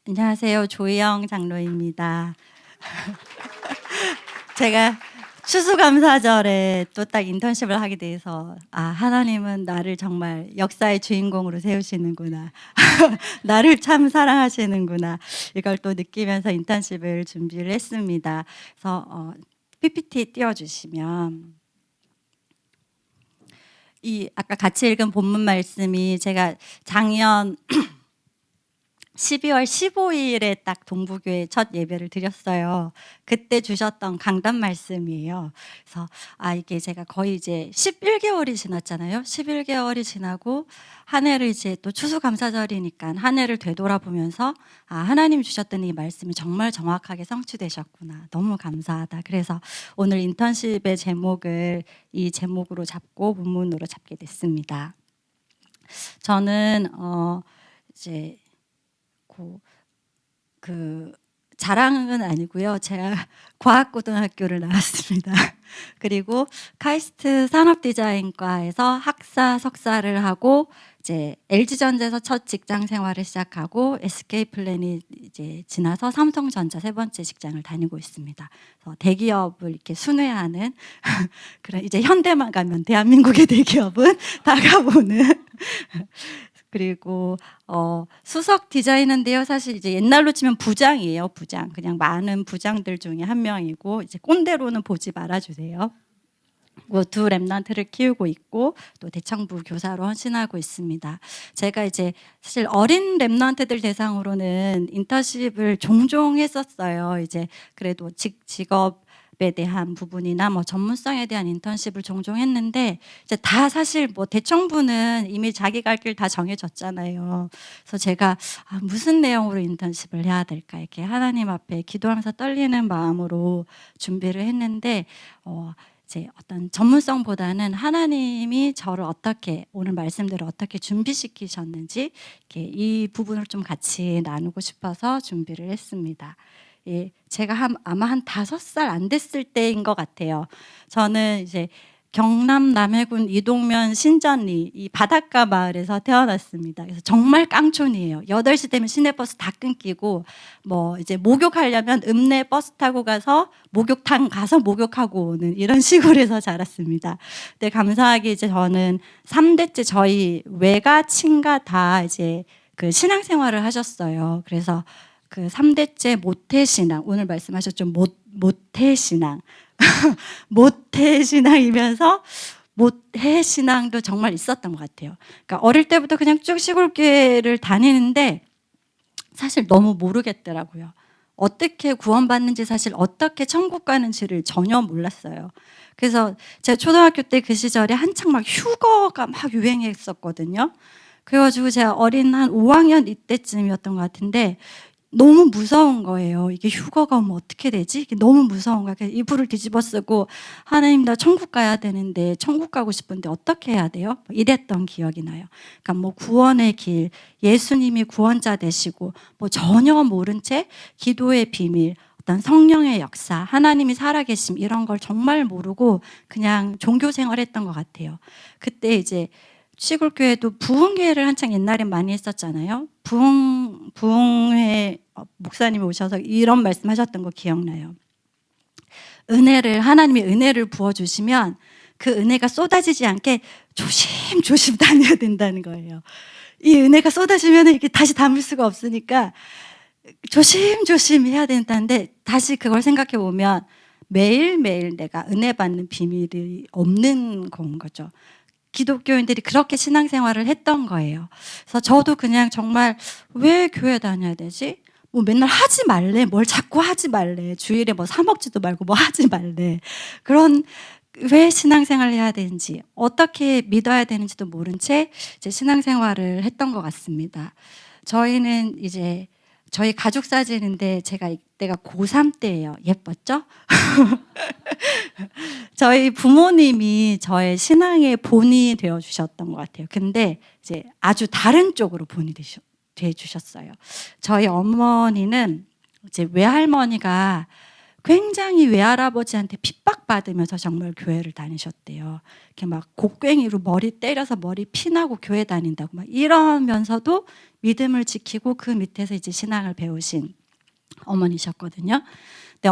안녕하세요. 조희영 장로입니다. 제가 추수감사절에 또 딱 인턴십을 하게 돼서 하나님은 나를 정말 역사의 주인공으로 세우시는구나. 나를 참 사랑하시는구나. 이걸 또 느끼면서 인턴십을 준비를 했습니다. 그래서 PPT 띄워주시면 이 아까 같이 읽은 본문 말씀이 제가 작년 12월 15일에 딱 동부교회 첫 예배를 드렸어요. 그때 주셨던 강단 말씀이에요. 그래서 이게 제가 거의 이제 11개월이 지났잖아요. 11개월이 지나고 한 해를 이제 또 추수감사절이니까 한 해를 되돌아보면서 하나님 주셨던 이 말씀이 정말 정확하게 성취되셨구나. 너무 감사하다. 그래서 오늘 인턴십의 제목을 이 제목으로 잡고 본문으로 잡게 됐습니다. 저는 이제 그 자랑은 아니고요. 제가 과학고등학교를 나왔습니다. 그리고 카이스트 산업디자인과에서 학사 석사를 하고 이제 LG전자에서 첫 직장 생활을 시작하고 SK플랜이 이제 지나서 삼성전자 세 번째 직장을 다니고 있습니다. 그래서 대기업을 이렇게 순회하는 그런 이제 현대만 가면 대한민국의 대기업은 다 가보는 그리고 수석 디자이너인데요. 사실 이제 옛날로 치면 부장이에요. 부장. 그냥 많은 부장들 중에 한 명이고 이제 꼰대로는 보지 말아주세요. 두 랩런트를 키우고 있고 또 대청부 교사로 헌신하고 있습니다. 제가 이제 사실 어린 랩런트들 대상으로는 인턴십을 종종 했었어요. 이제 그래도 직업에 대한 부분이나 뭐 전문성에 대한 인턴십을 종종 했는데 이제 다 사실 뭐 대청부는 이미 자기 갈 길 다 정해졌잖아요. 그래서 제가 무슨 내용으로 인턴십을 해야 될까 이렇게 하나님 앞에 기도하면서 떨리는 마음으로 준비를 했는데 이제 어떤 전문성보다는 하나님이 저를 어떻게 오늘 말씀대로 어떻게 준비시키셨는지 이렇게 이 부분을 좀 같이 나누고 싶어서 준비를 했습니다. 예, 제가 아마 한 5살 안 됐을 때인 것 같아요. 저는 이제 경남 남해군 이동면 신전리 이 바닷가 마을에서 태어났습니다. 그래서 정말 깡촌이에요. 8시 되면 시내버스 다 끊기고 뭐 이제 목욕하려면 읍내 버스 타고 가서 목욕탕 가서 목욕하고 오는 이런 시골에서 자랐습니다. 근데 감사하게 이제 저는 3대째 저희 외가 친가 다 이제 그 신앙생활을 하셨어요. 그래서 그 3대째 모태신앙 오늘 말씀하셨죠. 모태신앙 모태신앙이면서 모태신앙도 정말 있었던 것 같아요. 그러니까 어릴 때부터 그냥 쭉 시골교회를 다니는데 사실 너무 모르겠더라고요. 어떻게 구원받는지 사실 어떻게 천국 가는지를 전혀 몰랐어요. 그래서 제가 초등학교 때 그 시절에 한창 막 휴거가 막 유행했었거든요. 그래가지고 제가 어린 한 5학년 이때쯤이었던 것 같은데 너무 무서운 거예요. 이게 휴거가 오면 어떻게 되지? 이게 너무 무서운 거야. 그래서 이불을 뒤집어 쓰고 하나님 나 천국 가야 되는데 천국 가고 싶은데 어떻게 해야 돼요? 이랬던 기억이 나요. 그러니까 뭐 구원의 길, 예수님이 구원자 되시고 뭐 전혀 모른 채 기도의 비밀, 어떤 성령의 역사, 하나님이 살아계심 이런 걸 정말 모르고 그냥 종교 생활했던 것 같아요. 그때 이제 시골교회도 부흥회를 한창 옛날에 많이 했었잖아요. 부흥회 목사님이 오셔서 이런 말씀하셨던 거 기억나요. 하나님의 은혜를 부어주시면 그 은혜가 쏟아지지 않게 조심조심 다녀야 된다는 거예요. 이 은혜가 쏟아지면 이게 다시 담을 수가 없으니까 조심조심 해야 된다는데 다시 그걸 생각해 보면 매일매일 내가 은혜 받는 비밀이 없는 건 거죠. 기독교인들이 그렇게 신앙생활을 했던 거예요. 그래서 저도 그냥 정말 왜 교회 다녀야 되지? 뭐 맨날 하지 말래. 뭘 자꾸 하지 말래. 주일에 뭐 사 먹지도 말고 뭐 하지 말래. 그런 왜 신앙생활을 해야 되는지 어떻게 믿어야 되는지도 모른 채 이제 신앙생활을 했던 것 같습니다. 저희는 이제 저희 가족 사진인데 제가 이때가 고3 때예요. 예뻤죠? 저희 부모님이 저의 신앙의 본이 되어 주셨던 것 같아요. 근데 이제 아주 다른 쪽으로 본이 되 주셨어요. 저희 어머니는 이제 외할머니가 굉장히 외할아버지한테 핍박받으면서 정말 교회를 다니셨대요. 이렇게 막 곡괭이로 머리 때려서 머리 피나고 교회 다닌다고 막 이러면서도 믿음을 지키고 그 밑에서 이제 신앙을 배우신 어머니셨거든요. 근데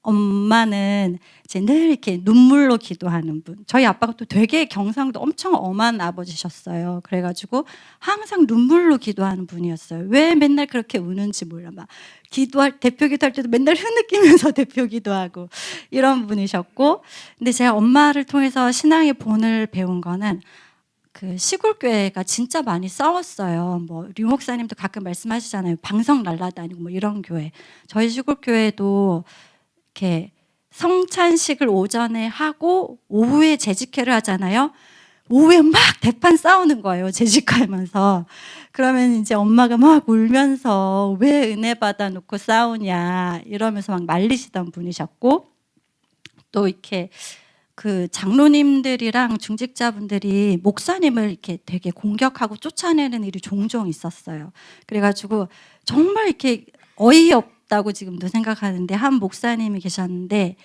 엄마는 이제 늘 이렇게 눈물로 기도하는 분. 저희 아빠가 또 되게 경상도 엄청 엄한 아버지셨어요. 그래가지고 항상 눈물로 기도하는 분이었어요. 왜 맨날 그렇게 우는지 몰라. 막 대표 기도할 때도 맨날 흐느끼면서 대표 기도하고 이런 분이셨고. 근데 제가 엄마를 통해서 신앙의 본을 배운 거는 그 시골 교회가 진짜 많이 싸웠어요. 뭐 류 목사님도 가끔 말씀하시잖아요. 방석 날라다니고 뭐 이런 교회. 저희 시골 교회도 이렇게 성찬식을 오전에 하고 오후에 재직회를 하잖아요. 오후에 막 대판 싸우는 거예요. 재직하면서. 그러면 이제 엄마가 막 울면서 왜 은혜 받아놓고 싸우냐 이러면서 막 말리시던 분이셨고, 또 이렇게 그 장로님들이랑 중직자분들이 목사님을 이렇게 되게 공격하고 쫓아내는 일이 종종 있었어요. 그래가지고 정말 이렇게 어이없다고 지금도 생각하는데, 한 목사님이 계셨는데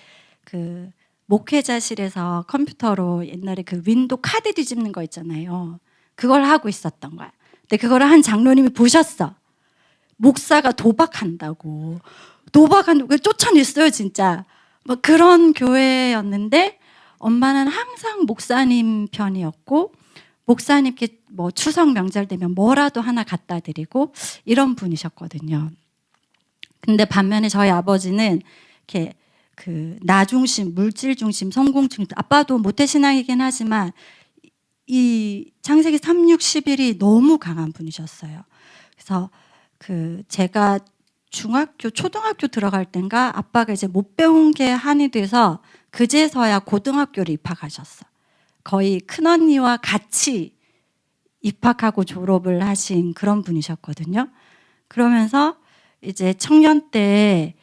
그 목회자실에서 컴퓨터로 옛날에 그 윈도우 카드 뒤집는 거 있잖아요. 그걸 하고 있었던 거야. 근데 그걸 한 장로님이 보셨어. 목사가 도박한다고 쫓아냈어요, 진짜. 뭐 그런 교회였는데 엄마는 항상 목사님 편이었고, 목사님께 뭐 추석 명절 되면 뭐라도 하나 갖다 드리고 이런 분이셨거든요. 근데 반면에 저희 아버지는 이렇게 그 나 중심, 물질 중심, 성공 중심, 아빠도 모태신앙이긴 하지만 이 창세기 3, 6, 11이 너무 강한 분이셨어요. 그래서 그 제가 중학교, 초등학교 들어갈 땐가 아빠가 이제 못 배운 게 한이 돼서 그제서야 고등학교를 입학하셨어. 거의 큰언니와 같이 입학하고 졸업을 하신 그런 분이셨거든요. 그러면서 이제 청년 때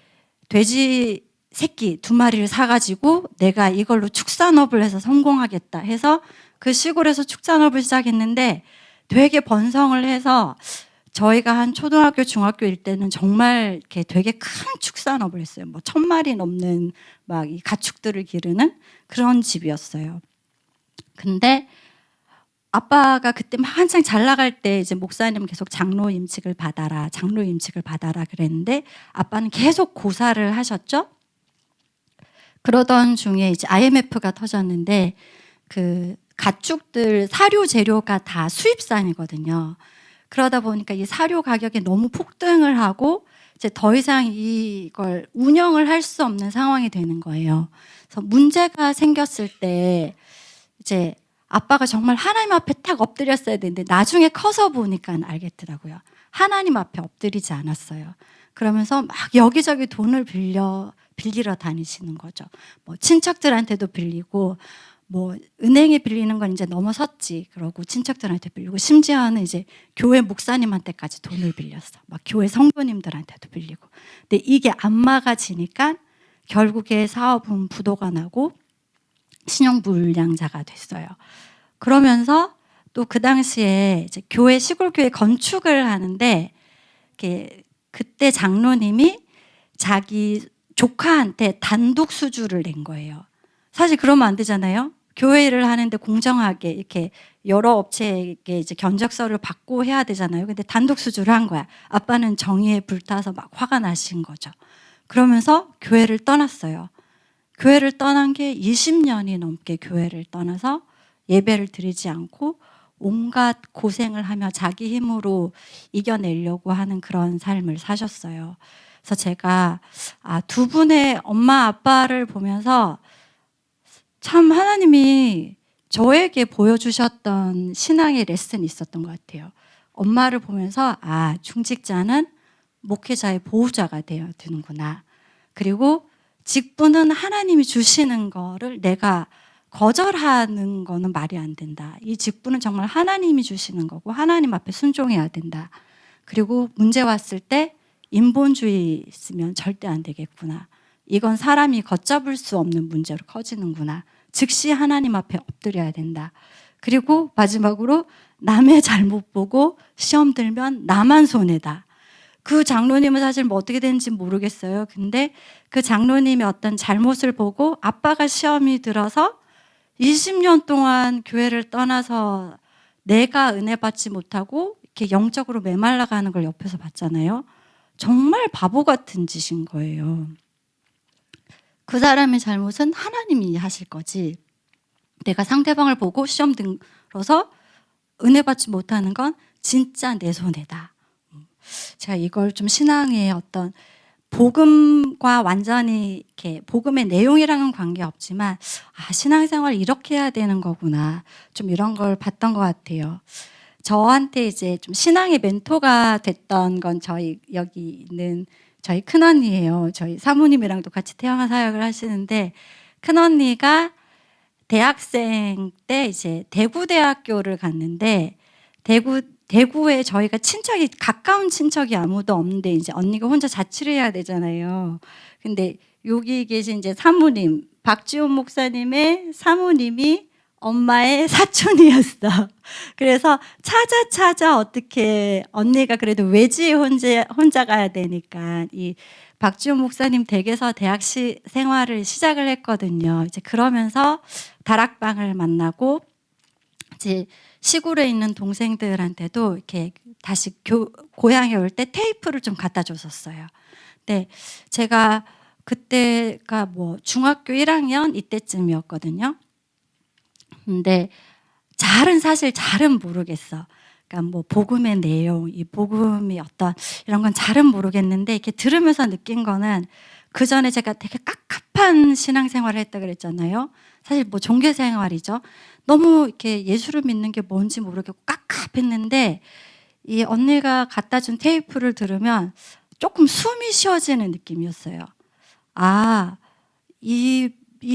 돼지 새끼 2마리를 사가지고 내가 이걸로 축산업을 해서 성공하겠다 해서 그 시골에서 축산업을 시작했는데 되게 번성을 해서 저희가 한 초등학교, 중학교일 때는 정말 이렇게 되게 큰 축산업을 했어요. 뭐 1000마리 넘는 막 이 가축들을 기르는 그런 집이었어요. 근데 아빠가 그때 막 한창 잘 나갈 때 이제 목사님 계속 장로 임직을 받아라 그랬는데 아빠는 계속 고사를 하셨죠. 그러던 중에 이제 IMF가 터졌는데 그 가축들 사료 재료가 다 수입산이거든요. 그러다 보니까 이 사료 가격이 너무 폭등을 하고 이제 더 이상 이걸 운영을 할 수 없는 상황이 되는 거예요. 그래서 문제가 생겼을 때 이제 아빠가 정말 하나님 앞에 딱 엎드렸어야 되는데 나중에 커서 보니까 알겠더라고요. 하나님 앞에 엎드리지 않았어요. 그러면서 막 여기저기 돈을 빌리러 다니시는 거죠. 뭐 친척들한테도 빌리고, 뭐 은행에 빌리는 건 이제 넘어섰지. 그러고 친척들한테 빌리고, 심지어는 이제 교회 목사님한테까지 돈을 빌렸어. 막 교회 성도님들한테도 빌리고. 근데 이게 안 막아지니까 결국에 사업은 부도가 나고 신용불량자가 됐어요. 그러면서 또 그 당시에 이제 시골 교회 건축을 하는데 그때 장로님이 자기 조카한테 단독 수주를 낸 거예요. 사실 그러면 안 되잖아요. 교회를 하는데 공정하게 이렇게 여러 업체에게 이제 견적서를 받고 해야 되잖아요. 근데 단독 수주를 한 거야. 아빠는 정의에 불타서 막 화가 나신 거죠. 그러면서 교회를 떠났어요. 교회를 떠난 게 20년이 넘게 교회를 떠나서 예배를 드리지 않고 온갖 고생을 하며 자기 힘으로 이겨내려고 하는 그런 삶을 사셨어요. 그래서 제가 두 분의 엄마 아빠를 보면서 참 하나님이 저에게 보여주셨던 신앙의 레슨이 있었던 것 같아요. 엄마를 보면서 중직자는 목회자의 보호자가 되어야 되는구나. 그리고 직분은 하나님이 주시는 거를 내가 거절하는 거는 말이 안 된다. 이 직분은 정말 하나님이 주시는 거고 하나님 앞에 순종해야 된다. 그리고 문제 왔을 때 인본주의 있으면 절대 안 되겠구나. 이건 사람이 걷잡을 수 없는 문제로 커지는구나. 즉시 하나님 앞에 엎드려야 된다. 그리고 마지막으로 남의 잘못 보고 시험 들면 나만 손해다. 그 장로님은 사실 뭐 어떻게 되는지 모르겠어요. 근데 그 장로님의 어떤 잘못을 보고 아빠가 시험이 들어서 20년 동안 교회를 떠나서 내가 은혜 받지 못하고 이렇게 영적으로 메말라가는 걸 옆에서 봤잖아요. 정말 바보 같은 짓인 거예요. 그 사람의 잘못은 하나님이 하실 거지, 내가 상대방을 보고 시험 들어서 은혜 받지 못하는 건 진짜 내 손해다. 제가 이걸 좀 신앙의 어떤 복음과 완전히 이렇게 복음의 내용이랑은 관계없지만, 신앙생활 이렇게 해야 되는 거구나, 좀 이런 걸 봤던 것 같아요. 저한테 이제 좀 신앙의 멘토가 됐던 건 저희 여기 있는 저희 큰언니예요. 저희 사모님이랑도 같이 태영아 사역을 하시는데, 큰언니가 대학생 때 이제 대구대학교를 갔는데, 대구에 저희가 친척이, 가까운 친척이 아무도 없는데 이제 언니가 혼자 자취를 해야 되잖아요. 근데 여기 계신 이제 사모님, 박지훈 목사님의 사모님이 엄마의 사촌이었어. 그래서 찾아 어떻게, 언니가 그래도 외지에 혼자 가야 되니까 이 박지훈 목사님 댁에서 대학 생활을 시작을 했거든요. 이제 그러면서 다락방을 만나고, 이제 시골에 있는 동생들한테도 이렇게 다시 고향에 올 때 테이프를 좀 갖다 줬었어요. 근데 제가 그때가 뭐 중학교 1학년 이때쯤이었거든요. 근데 사실 잘은 모르겠어. 그러니까 뭐 복음의 내용, 이 복음이 어떤 이런 건 잘은 모르겠는데, 이렇게 들으면서 느낀 거는, 그 전에 제가 되게 깝깝한 신앙생활을 했다 그랬잖아요. 사실 뭐 종교 생활이죠. 너무 이렇게 예수를 믿는 게 뭔지 모르겠고 깝깝했는데, 이 언니가 갖다 준 테이프를 들으면 조금 숨이 쉬어지는 느낌이었어요. 이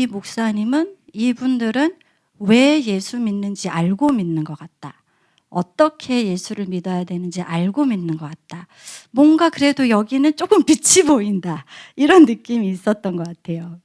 목사님은, 이분들은 왜 예수 믿는지 알고 믿는 것 같다. 어떻게 예수를 믿어야 되는지 알고 믿는 것 같다. 뭔가 그래도 여기는 조금 빛이 보인다. 이런 느낌이 있었던 것 같아요.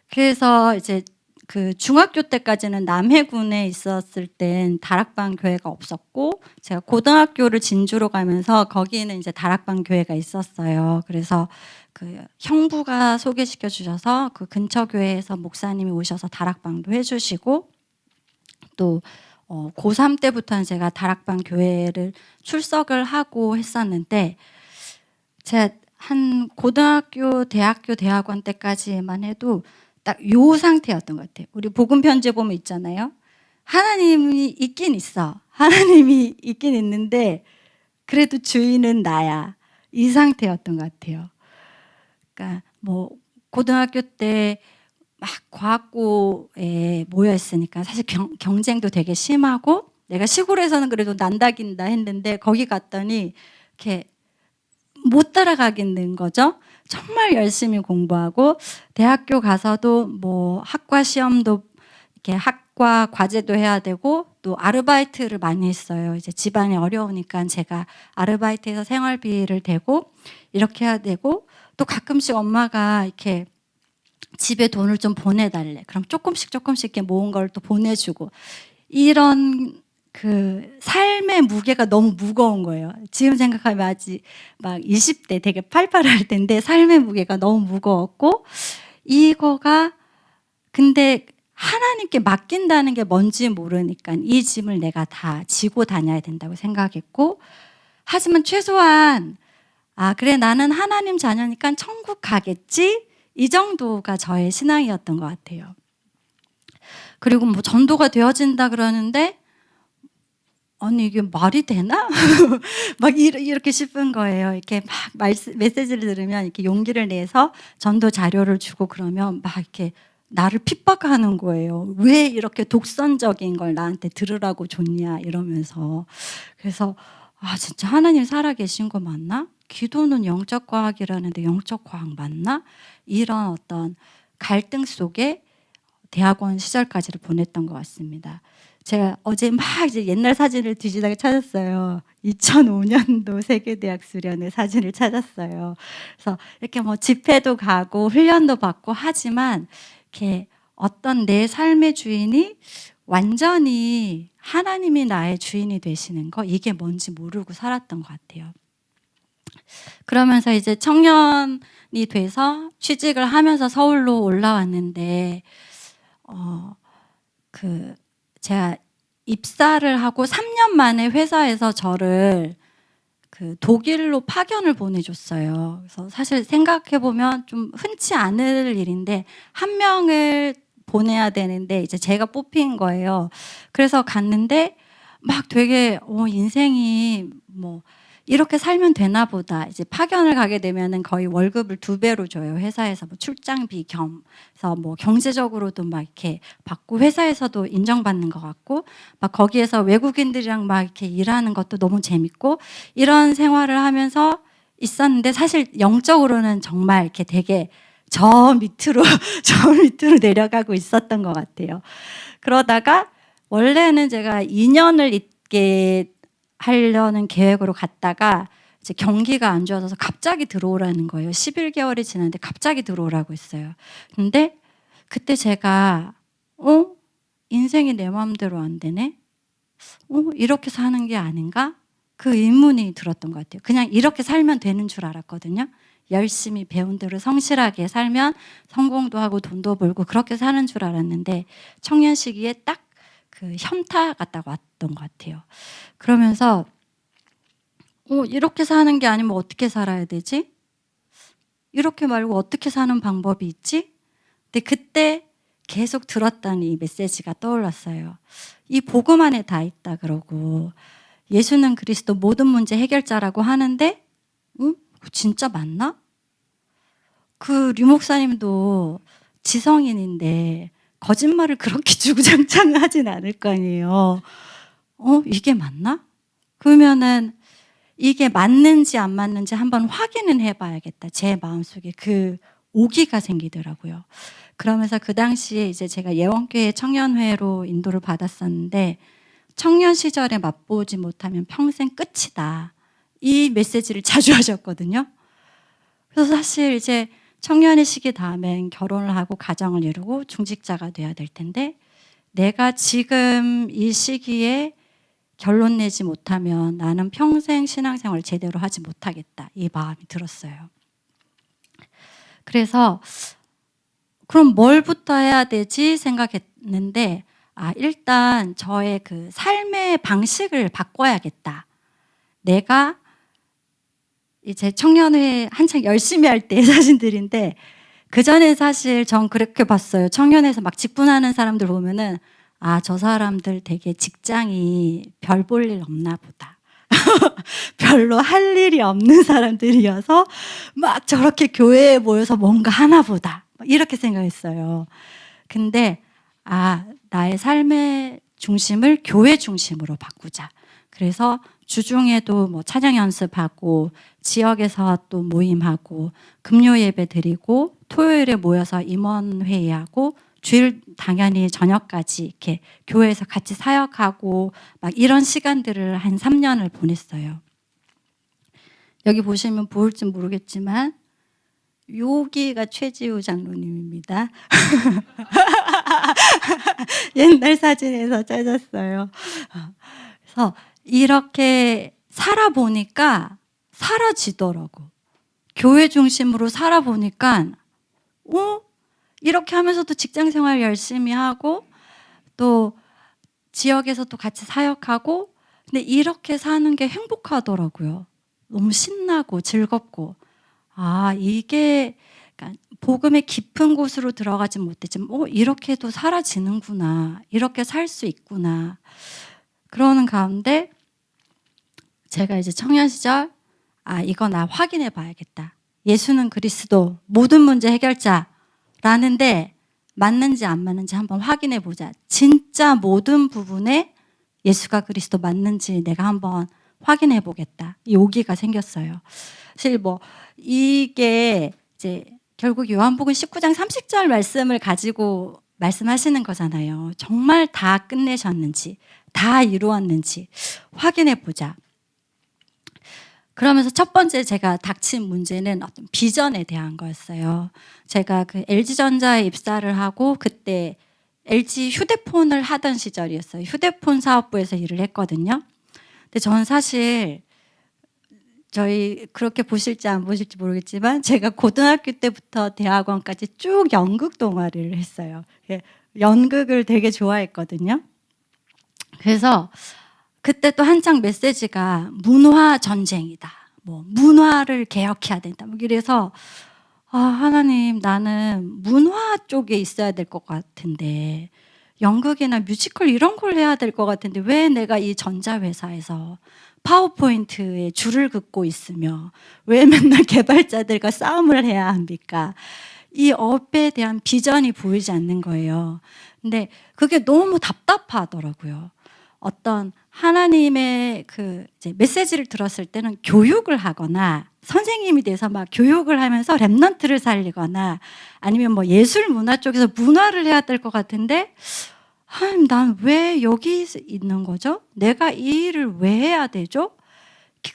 그래서 이제 그 중학교 때까지는 남해군에 있었을 땐 다락방 교회가 없었고, 제가 고등학교를 진주로 가면서 거기는 이제 다락방 교회가 있었어요. 그래서 그 형부가 소개시켜 주셔서 그 근처 교회에서 목사님이 오셔서 다락방도 해주시고, 또 고3 때부터는 제가 다락방 교회를 출석을 하고 했었는데, 제가 한 고등학교, 대학교, 대학원 때까지만 해도 딱 요 상태였던 것 같아요. 우리 복음 편지에 보면 있잖아요. 하나님이 있긴 있어. 하나님이 있긴 있는데 그래도 주인은 나야. 이 상태였던 것 같아요. 그러니까 뭐 고등학교 때 막 과학고에 모여 있으니까 사실 경쟁도 되게 심하고, 내가 시골에서는 그래도 난다긴다 했는데 거기 갔더니 이렇게 못 따라가겠는 거죠. 정말 열심히 공부하고, 대학교 가서도 뭐 학과 시험도 이렇게 학과 과제도 해야 되고, 또 아르바이트를 많이 했어요. 이제 집안이 어려우니까 제가 아르바이트해서 생활비를 대고 이렇게 해야 되고, 또 가끔씩 엄마가 이렇게 집에 돈을 좀 보내달래. 그럼 조금씩 이렇게 모은 걸 또 보내주고, 이런 그 삶의 무게가 너무 무거운 거예요. 지금 생각하면 아직 막 20대 되게 팔팔할 텐데 삶의 무게가 너무 무거웠고, 이거가 근데 하나님께 맡긴다는 게 뭔지 모르니까 이 짐을 내가 다 지고 다녀야 된다고 생각했고, 하지만 최소한 그래 나는 하나님 자녀니까 천국 가겠지, 이 정도가 저의 신앙이었던 것 같아요. 그리고 뭐 전도가 되어진다 그러는데, 아니 이게 말이 되나? 막 이렇게 싶은 거예요. 이렇게 막 메시지를 들으면 이렇게 용기를 내서 전도 자료를 주고 그러면 막 이렇게 나를 핍박하는 거예요. 왜 이렇게 독선적인 걸 나한테 들으라고 줬냐 이러면서. 그래서 진짜 하나님 살아계신 거 맞나? 기도는 영적 과학이라는데 영적 과학 맞나? 이런 어떤 갈등 속에 대학원 시절까지를 보냈던 것 같습니다. 제가 어제 막 이제 옛날 사진을 뒤지다가 찾았어요. 2005년도 세계대학 수련회 사진을 찾았어요. 그래서 이렇게 뭐 집회도 가고 훈련도 받고 하지만, 이렇게 어떤 내 삶의 주인이 완전히 하나님이 나의 주인이 되시는 거, 이게 뭔지 모르고 살았던 것 같아요. 그러면서 이제 청년이 돼서 취직을 하면서 서울로 올라왔는데, 제가 입사를 하고 3년 만에 회사에서 저를 그 독일로 파견을 보내줬어요. 그래서 사실 생각해보면 좀 흔치 않을 일인데 한 명을 보내야 되는데 이제 제가 뽑힌 거예요. 그래서 갔는데 막 되게 인생이 뭐 이렇게 살면 되나 보다. 이제 파견을 가게 되면은 거의 월급을 2배로 줘요. 회사에서 뭐 출장비 겸. 그래서 뭐 경제적으로도 막 이렇게 받고 회사에서도 인정받는 것 같고 막 거기에서 외국인들이랑 막 이렇게 일하는 것도 너무 재밌고 이런 생활을 하면서 있었는데 사실 영적으로는 정말 이렇게 되게 저 밑으로 저 밑으로 내려가고 있었던 것 같아요. 그러다가 원래는 제가 2년을 있게 하려는 계획으로 갔다가 이제 경기가 안 좋아져서 갑자기 들어오라는 거예요. 11개월이 지났는데 갑자기 들어오라고 했어요. 근데 그때 제가 인생이 내 마음대로 안 되네? 이렇게 사는 게 아닌가? 그 의문이 들었던 것 같아요. 그냥 이렇게 살면 되는 줄 알았거든요. 열심히 배운 대로 성실하게 살면 성공도 하고 돈도 벌고 그렇게 사는 줄 알았는데 청년 시기에 딱 그 현타 갔다가 왔던 것 같아요. 그러면서 이렇게 사는 게 아니면 어떻게 살아야 되지? 이렇게 말고 어떻게 사는 방법이 있지? 근데 그때 계속 들었던 이 메시지가 떠올랐어요. 이 복음 안에 다 있다 그러고 예수는 그리스도 모든 문제 해결자라고 하는데 진짜 맞나? 그 류 목사님도 지성인인데 거짓말을 그렇게 주구장창 하진 않을 거 아니에요. 이게 맞나? 그러면은 이게 맞는지 안 맞는지 한번 확인은 해봐야겠다. 제 마음속에 그 오기가 생기더라고요. 그러면서 그 당시에 이제 제가 예원교회 청년회로 인도를 받았었는데 청년 시절에 맛보지 못하면 평생 끝이다. 이 메시지를 자주 하셨거든요. 그래서 사실 이제 청년의 시기 다음엔 결혼을 하고 가정을 이루고 중직자가 돼야 될 텐데 내가 지금 이 시기에 결론 내지 못하면 나는 평생 신앙생활을 제대로 하지 못하겠다. 이 마음이 들었어요. 그래서 그럼 뭘부터 해야 되지 생각했는데 일단 저의 그 삶의 방식을 바꿔야겠다. 내가 이제 청년회 한창 열심히 할 때 사진들인데 그전에 사실 전 그렇게 봤어요. 청년회에서 막 직분하는 사람들 보면은 저 사람들 되게 직장이 별 볼 일 없나 보다. 별로 할 일이 없는 사람들이어서 막 저렇게 교회에 모여서 뭔가 하나 보다. 이렇게 생각했어요. 근데 나의 삶의 중심을 교회 중심으로 바꾸자. 그래서 주중에도 뭐 찬양 연습하고 지역에서 또 모임하고 금요 예배 드리고 토요일에 모여서 임원 회의하고 주일 당연히 저녁까지 이렇게 교회에서 같이 사역하고 막 이런 시간들을 한 3년을 보냈어요. 여기 보시면 보일지 모르겠지만 여기가 최지우 장로님입니다. 옛날 사진에서 찾았어요. 그래서 이렇게 살아보니까 사라지더라고. 교회 중심으로 살아보니까 이렇게 하면서도 직장생활 열심히 하고 또 지역에서 또 같이 사역하고 근데 이렇게 사는 게 행복하더라고요. 너무 신나고 즐겁고 이게 그러니까 복음의 깊은 곳으로 들어가지 못했지만 이렇게도 사라지는구나. 이렇게 살 수 있구나. 그러는 가운데 제가 이제 청년 시절 이거 나 확인해 봐야겠다. 예수는 그리스도 모든 문제 해결자라는데 맞는지 안 맞는지 한번 확인해 보자. 진짜 모든 부분에 예수가 그리스도 맞는지 내가 한번 확인해 보겠다. 이 오기가 생겼어요. 사실 뭐 이게 이제 결국 요한복음 19장 30절 말씀을 가지고 말씀하시는 거잖아요. 정말 다 끝내셨는지, 다 이루었는지 확인해 보자. 그러면서 첫 번째 제가 닥친 문제는 어떤 비전에 대한 거였어요. 제가 그 LG전자에 입사를 하고 그때 LG 휴대폰을 하던 시절이었어요. 휴대폰 사업부에서 일을 했거든요. 근데 저는 사실 저희 그렇게 보실지 안 보실지 모르겠지만 제가 고등학교 때부터 대학원까지 쭉 연극 동아리를 했어요. 연극을 되게 좋아했거든요. 그래서 그때 또 한창 메시지가 문화 전쟁이다. 뭐 문화를 개혁해야 된다. 뭐 이래서 하나님, 나는 문화 쪽에 있어야 될 것 같은데, 연극이나 뮤지컬 이런 걸 해야 될 것 같은데 왜 내가 이 전자회사에서 파워포인트에 줄을 긋고 있으며 왜 맨날 개발자들과 싸움을 해야 합니까? 이 업에 대한 비전이 보이지 않는 거예요. 근데 그게 너무 답답하더라고요. 어떤 하나님의 그 이제 메시지를 들었을 때는 교육을 하거나 선생님이 돼서 막 교육을 하면서 랩넌트를 살리거나 아니면 뭐 예술 문화 쪽에서 문화를 해야 될 것 같은데, 하나님, 난 왜 여기 있는 거죠? 내가 이 일을 왜 해야 되죠?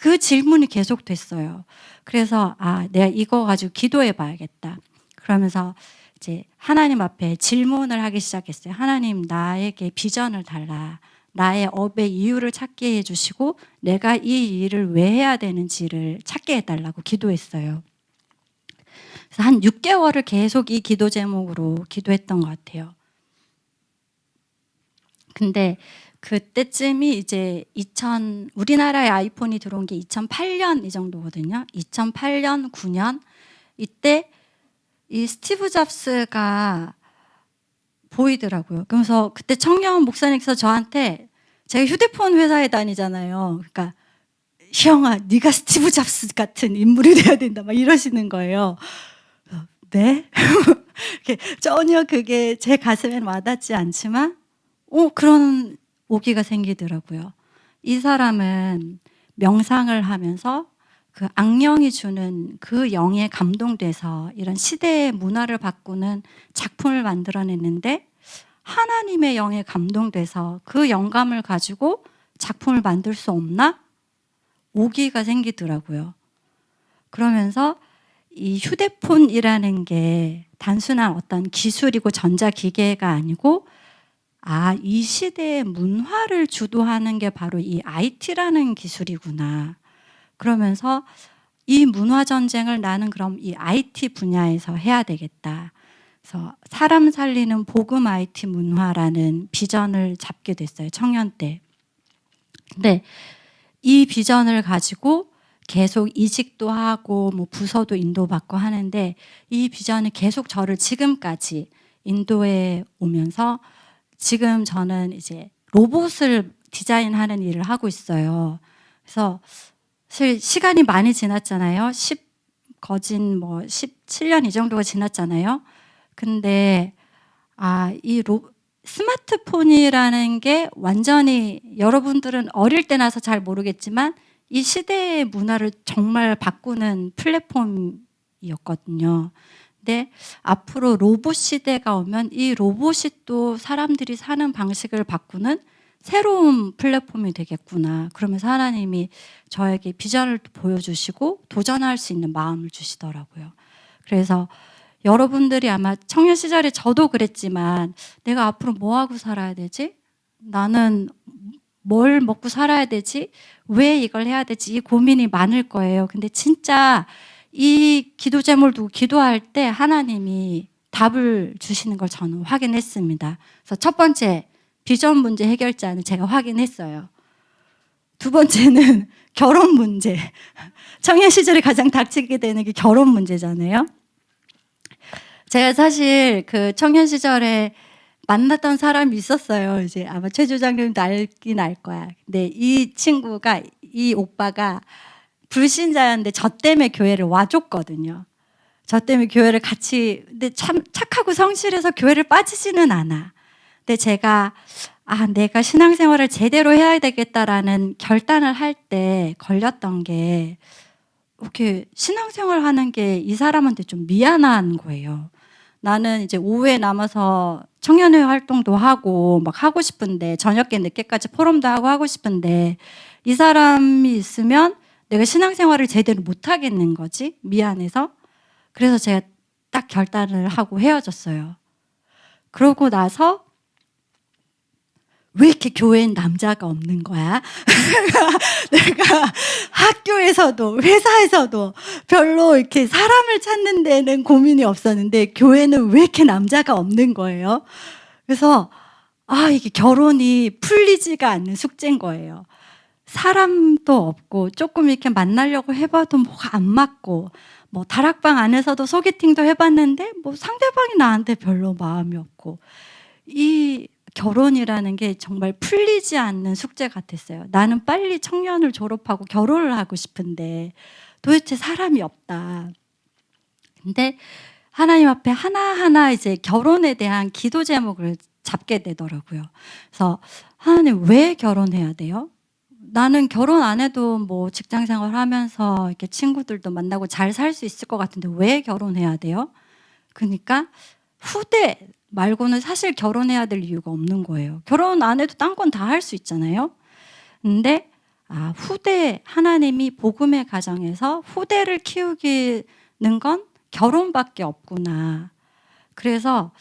그 질문이 계속 됐어요. 그래서 내가 이거 가지고 기도해 봐야겠다. 그러면서 이제 하나님 앞에 질문을 하기 시작했어요. 하나님, 나에게 비전을 달라. 나의 업의 이유를 찾게 해주시고 내가 이 일을 왜 해야 되는지를 찾게 해달라고 기도했어요. 그래서 한 6개월을 계속 이 기도 제목으로 기도했던 것 같아요. 근데 그때쯤이 이제 우리나라에 아이폰이 들어온 게 2008년 이 정도거든요. 2008년, 9년 이때 이 스티브 잡스가 보이더라고요. 그래서 그때 청년 목사님께서 저한테, 제가 휴대폰 회사에 다니잖아요. 그러니까 형아, 네가 스티브 잡스 같은 인물이 돼야 된다 막 이러시는 거예요. 네? 전혀 그게 제 가슴에 와닿지 않지만 그런 오기가 생기더라고요. 이 사람은 명상을 하면서 그 악령이 주는 그 영에 감동돼서 이런 시대의 문화를 바꾸는 작품을 만들어냈는데, 하나님의 영에 감동돼서 그 영감을 가지고 작품을 만들 수 없나? 오기가 생기더라고요. 그러면서 이 휴대폰이라는 게 단순한 어떤 기술이고 전자기계가 아니고 이 시대의 문화를 주도하는 게 바로 이 IT라는 기술이구나. 그러면서 이 문화 전쟁을 나는 그럼 이 IT 분야에서 해야 되겠다. 그래서 사람 살리는 복음 IT 문화라는 비전을 잡게 됐어요. 청년 때. 근데 이 비전을 가지고 계속 이직도 하고 뭐 부서도 인도받고 하는데, 이 비전이 계속 저를 지금까지 인도에 오면서 지금 저는 이제 로봇을 디자인하는 일을 하고 있어요. 그래서 사실 시간이 많이 지났잖아요. 17년 이 정도가 지났잖아요. 근데 이 스마트폰이라는 게 완전히, 여러분들은 어릴 때 나서 잘 모르겠지만 이 시대의 문화를 정말 바꾸는 플랫폼이었거든요. 근데 앞으로 로봇 시대가 오면 이 로봇이 또 사람들이 사는 방식을 바꾸는 새로운 플랫폼이 되겠구나. 그러면서 하나님이 저에게 비전을 보여주시고 도전할 수 있는 마음을 주시더라고요. 그래서 여러분들이 아마 청년 시절에 저도 그랬지만, 내가 앞으로 뭐 하고 살아야 되지? 나는 뭘 먹고 살아야 되지? 왜 이걸 해야 되지? 이 고민이 많을 거예요. 근데 진짜 이 기도 제목을 두고 기도할 때 하나님이 답을 주시는 걸 저는 확인했습니다. 그래서 첫 번째, 비전 문제 해결자는 제가 확인했어요. 두 번째는 결혼 문제. 청년 시절에 가장 닥치게 되는 게 결혼 문제잖아요. 제가 사실 그 청년 시절에 만났던 사람이 있었어요. 이제 아마 최 주장님도 알긴 알 거야. 근데 이 오빠가 불신자였는데 저 때문에 교회를 와줬거든요. 저 때문에 교회를 같이, 근데 참 착하고 성실해서 교회를 빠지지는 않아. 근데 제가 내가 신앙생활을 제대로 해야 되겠다라는 결단을 할 때 걸렸던 게, 이렇게 신앙생활 하는 게 이 사람한테 좀 미안한 거예요. 나는 이제 오후에 남아서 청년회 활동도 하고 막 하고 싶은데, 저녁에 늦게까지 포럼도 하고 싶은데 이 사람이 있으면 내가 신앙생활을 제대로 못 하겠는 거지, 미안해서. 그래서 제가 딱 결단을 하고 헤어졌어요. 그러고 나서 왜 이렇게 교회엔 남자가 없는 거야? 내가 학교에서도 회사에서도 별로 이렇게 사람을 찾는 데는 고민이 없었는데 교회는 왜 이렇게 남자가 없는 거예요? 그래서 이게 결혼이 풀리지가 않는 숙제인 거예요. 사람도 없고 조금 이렇게 만나려고 해봐도 뭐가 안 맞고, 뭐 다락방 안에서도 소개팅도 해봤는데 뭐 상대방이 나한테 별로 마음이 없고, 이 결혼이라는 게 정말 풀리지 않는 숙제 같았어요. 나는 빨리 청년을 졸업하고 결혼을 하고 싶은데 도대체 사람이 없다. 근데 하나님 앞에 하나하나 이제 결혼에 대한 기도 제목을 잡게 되더라고요. 그래서 하나님, 왜 결혼해야 돼요? 나는 결혼 안 해도 뭐 직장 생활 하면서 이렇게 친구들도 만나고 잘 살 수 있을 것 같은데 왜 결혼해야 돼요? 그러니까 후대 말고는 사실 결혼해야 될 이유가 없는 거예요. 결혼 안 해도 딴 건 다 할 수 있잖아요. 근데 후대, 하나님이 복음의 가정에서 후대를 키우기는 건 결혼밖에 없구나. 그래서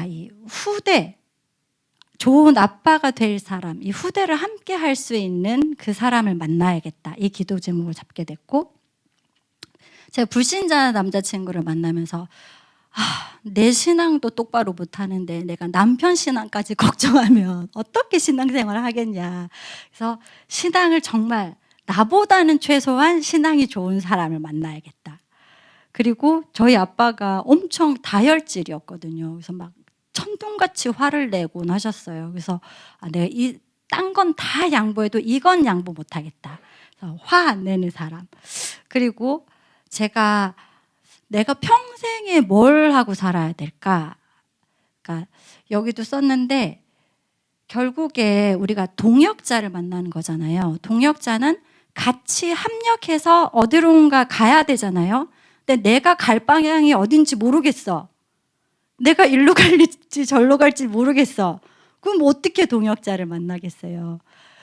이 후대, 좋은 아빠가 될 사람, 이 후대를 함께 할 수 있는 그 사람을 만나야겠다. 이 기도 제목을 잡게 됐고, 제가 불신자 남자친구를 만나면서 내 신앙도 똑바로 못하는데 내가 남편 신앙까지 걱정하면 어떻게 신앙생활을 하겠냐. 그래서 신앙을 정말 나보다는 최소한 신앙이 좋은 사람을 만나야겠다. 그리고 저희 아빠가 엄청 다혈질이었거든요. 그래서 막 천둥같이 화를 내곤 하셨어요. 그래서 내가 딴 건 다 양보해도 이건 양보 못하겠다. 그래서 화 안 내는 사람. 그리고 내가 평생에 뭘 하고 살아야 될까? 그러니까 여기도 썼는데 결국에 우리가 동역자를 만나는 거잖아요. 동역자는 같이 합력해서 어디론가 가야 되잖아요. 근데 내가 갈 방향이 어딘지 모르겠어. 내가 일로 갈지 절로 갈지 모르겠어. 그럼 어떻게 동역자를 만나겠어요?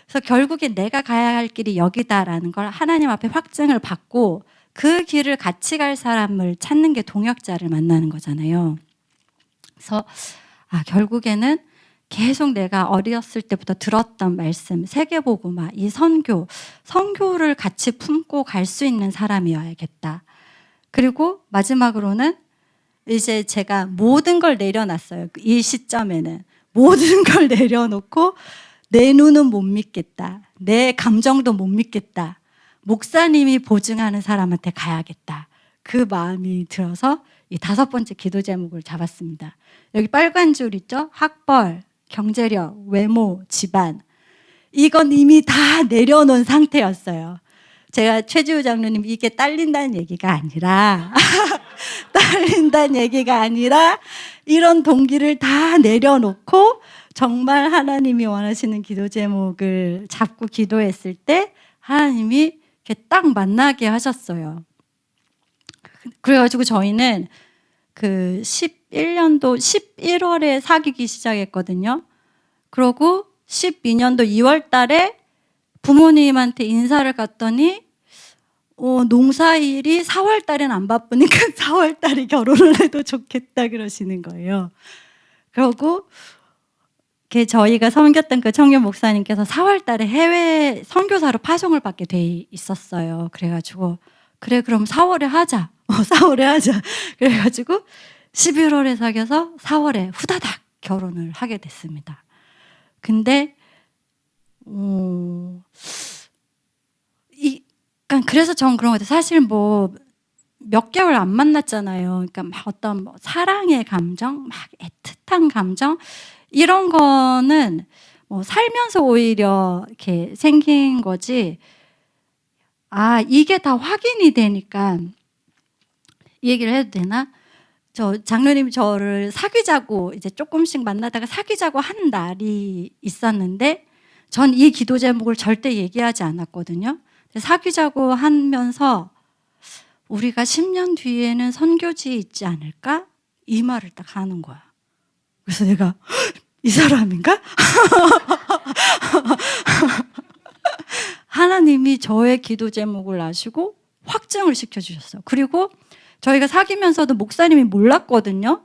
그래서 결국에 내가 가야 할 길이 여기다라는 걸 하나님 앞에 확증을 받고 그 길을 같이 갈 사람을 찾는 게 동역자를 만나는 거잖아요. 그래서 결국에는 계속 내가 어렸을 때부터 들었던 말씀, 세계복음화, 이 선교를 같이 품고 갈 수 있는 사람이어야겠다. 그리고 마지막으로는 이제 제가 모든 걸 내려놨어요. 이 시점에는 모든 걸 내려놓고 내 눈은 못 믿겠다. 내 감정도 못 믿겠다. 목사님이 보증하는 사람한테 가야겠다. 그 마음이 들어서 이 5번째 기도 제목을 잡았습니다. 여기 빨간 줄 있죠? 학벌, 경제력, 외모, 집안. 이건 이미 다 내려놓은 상태였어요. 제가 최지우 장로님, 이게 딸린다는 얘기가 아니라 딸린다는 얘기가 아니라 이런 동기를 다 내려놓고 정말 하나님이 원하시는 기도 제목을 잡고 기도했을 때 하나님이 이렇게 딱 만나게 하셨어요. 그래가지고 저희는 그 11년도 11월에 사귀기 시작했거든요. 그러고 12년도 2월 달에 부모님한테 인사를 갔더니 농사일이 4월 달엔 안 바쁘니까 4월 달에 결혼을 해도 좋겠다 그러시는 거예요. 그러고 저희가 섬겼던 그 청년 목사님께서 4월 달에 해외 선교사로 파송을 받게 돼 있었어요. 그래가지고 그래 그럼 4월에 하자. 4월에 하자. 그래가지고 11월에 사귀어서 4월에 후다닥 결혼을 하게 됐습니다. 근데 그래서 전 그런 것 같아요. 사실 뭐 몇 개월 안 만났잖아요. 그러니까 막 어떤 사랑의 감정, 막 애틋한 감정 이런 거는 뭐 살면서 오히려 이렇게 생긴 거지. 이게 다 확인이 되니까 이 얘기를 해도 되나? 장로님이 저를 사귀자고 이제 조금씩 만나다가 사귀자고 한 날이 있었는데 전 이 기도 제목을 절대 얘기하지 않았거든요. 사귀자고 하면서 우리가 10년 뒤에는 선교지에 있지 않을까? 이 말을 딱 하는 거야. 그래서 내가 이 사람인가? 하나님이 저의 기도 제목을 아시고 확증을 시켜주셨어요. 그리고 저희가 사귀면서도 목사님이 몰랐거든요.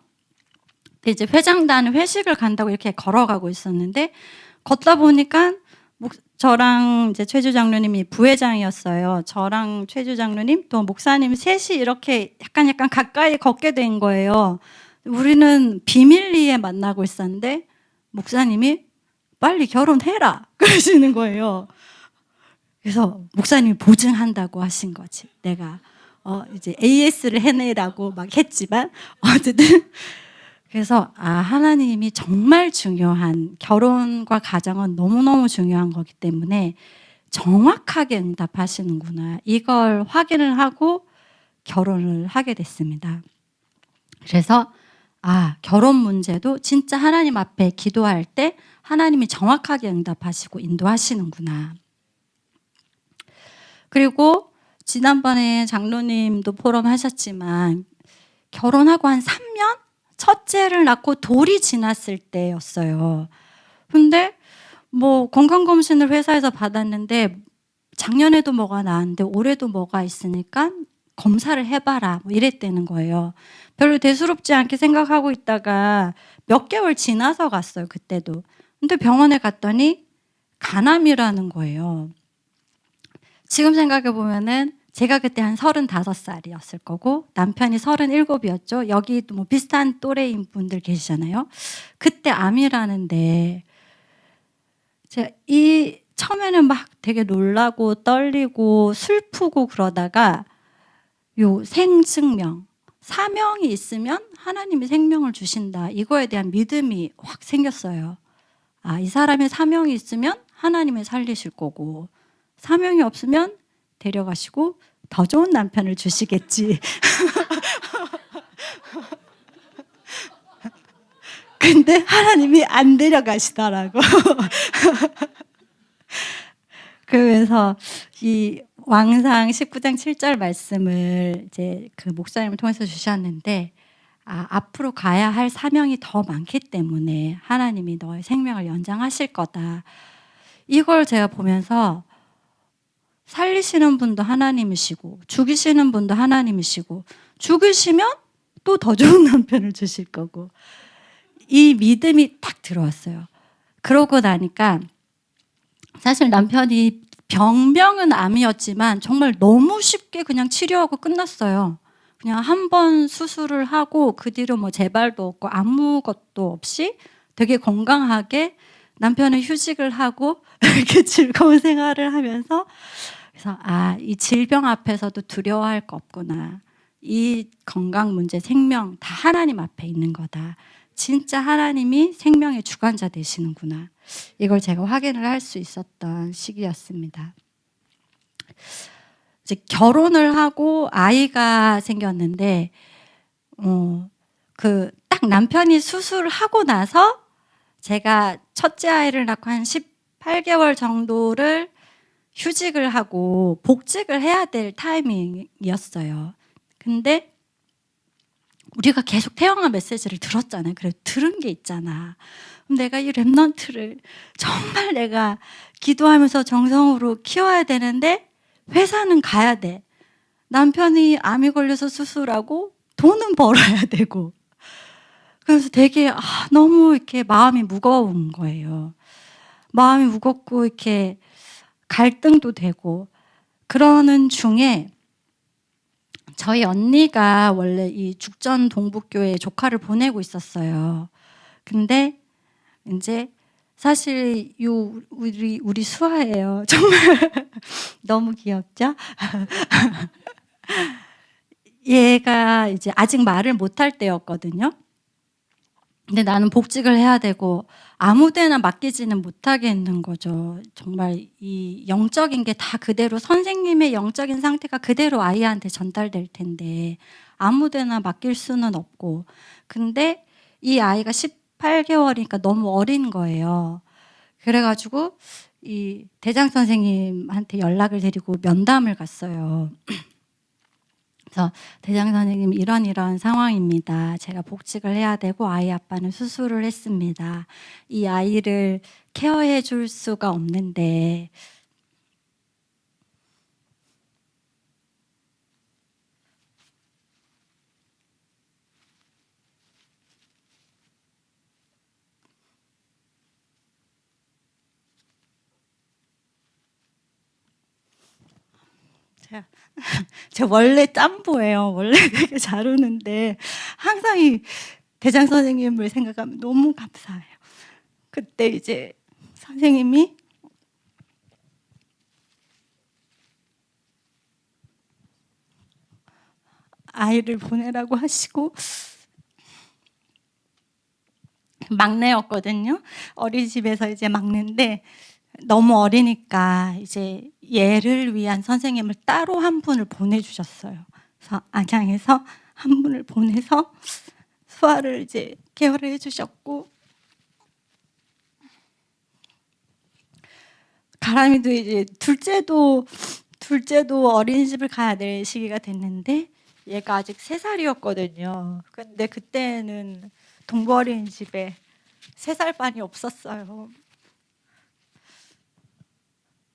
이제 회장단 회식을 간다고 이렇게 걸어가고 있었는데 걷다 보니까 저랑 이제 최주 장로님이 부회장이었어요. 저랑 최주 장로님 또 목사님 셋이 이렇게 약간 가까이 걷게 된 거예요. 우리는 비밀리에 만나고 있었는데 목사님이 빨리 결혼해라 그러시는 거예요. 그래서 목사님이 보증한다고 하신 거지. 내가 이제 AS를 해내라고 막 했지만 어쨌든 그래서 하나님이 정말 중요한, 결혼과 가정은 너무너무 중요한 거기 때문에 정확하게 응답하시는구나, 이걸 확인을 하고 결혼을 하게 됐습니다. 그래서 결혼 문제도 진짜 하나님 앞에 기도할 때 하나님이 정확하게 응답하시고 인도하시는구나. 그리고 지난번에 장로님도 포럼 하셨지만 결혼하고 한 3년? 첫째를 낳고 돌이 지났을 때였어요. 근데 뭐 건강검진을 회사에서 받았는데 작년에도 뭐가 나왔는데 올해도 뭐가 있으니까 검사를 해봐라 뭐 이랬다는 거예요. 별로 대수롭지 않게 생각하고 있다가 몇 개월 지나서 갔어요. 그때도. 근데 병원에 갔더니 간암이라는 거예요. 지금 생각해 보면은 제가 그때 한 35살이었을 거고 남편이 37이었죠. 여기도 뭐 비슷한 또래인 분들 계시잖아요. 그때 암이라는데 제가 처음에는 막 되게 놀라고 떨리고 슬프고 그러다가 요 생증명, 사명이 있으면 하나님이 생명을 주신다, 이거에 대한 믿음이 확 생겼어요. 이 사람의 사명이 있으면 하나님이 살리실 거고 사명이 없으면 데려가시고 더 좋은 남편을 주시겠지. 근데 하나님이 안 데려가시더라고. 그래서 이 왕상 19장 7절 말씀을 이제 그 목사님을 통해서 주셨는데, 앞으로 가야 할 사명이 더 많기 때문에 하나님이 너의 생명을 연장하실 거다. 이걸 제가 보면서 살리시는 분도 하나님이시고 죽이시는 분도 하나님이시고 죽으시면 또 더 좋은 남편을 주실 거고, 이 믿음이 딱 들어왔어요. 그러고 나니까 사실 남편이 병명은 암이었지만 정말 너무 쉽게 그냥 치료하고 끝났어요. 그냥 한 번 수술을 하고 그 뒤로 뭐 재발도 없고 아무것도 없이 되게 건강하게 남편은 휴직을 하고 이렇게 즐거운 생활을 하면서, 그래서 이 질병 앞에서도 두려워할 거 없구나. 이 건강 문제, 생명 다 하나님 앞에 있는 거다. 진짜 하나님이 생명의 주관자 되시는구나. 이걸 제가 확인을 할 수 있었던 시기였습니다. 이제 결혼을 하고 아이가 생겼는데, 그 딱 남편이 수술을 하고 나서 제가 첫째 아이를 낳고 한 18개월 정도를 휴직을 하고 복직을 해야 될 타이밍이었어요. 근데 우리가 계속 태영아 메시지를 들었잖아요. 그래 들은 게 있잖아. 그럼 내가 이 랩넌트를 정말 내가 기도하면서 정성으로 키워야 되는데 회사는 가야 돼. 남편이 암이 걸려서 수술하고 돈은 벌어야 되고. 그래서 되게 너무 이렇게 마음이 무거운 거예요. 마음이 무겁고 이렇게 갈등도 되고 그러는 중에 저희 언니가 원래 이 죽전 동북교회에 조카를 보내고 있었어요. 근데 이제 사실 우리 수아예요. 정말 너무 귀엽죠? 얘가 이제 아직 말을 못할 때였거든요. 근데 나는 복직을 해야 되고 아무 데나 맡기지는 못하겠는 거죠. 정말 이 영적인 게 다 그대로, 선생님의 영적인 상태가 그대로 아이한테 전달될 텐데 아무 데나 맡길 수는 없고, 근데 이 아이가 18개월이니까 너무 어린 거예요. 그래가지고 이 대장 선생님한테 연락을 드리고 면담을 갔어요. 그래서 대장 선생님, 이런 상황입니다. 제가 복직을 해야 되고 아이 아빠는 수술을 했습니다. 이 아이를 케어해 줄 수가 없는데 제가 원래 짬보예요. 원래 되게 잘 우는데 항상 이 대장 선생님을 생각하면 너무 감사해요. 그때 이제 선생님이 아이를 보내라고 하시고, 막내였거든요. 어린이집에서 이제 막내인데 너무 어리니까 이제 얘를 위한 선생님을 따로 한 분을 보내주셨어요. 그래서 안양에서 한 분을 보내서 수아를 이제 케어를 해주셨고, 가람이도 이제 둘째도 어린이집을 가야 될 시기가 됐는데 얘가 아직 3살이었거든요. 근데 그때는 동부 어린이집에 3살 반이 없었어요.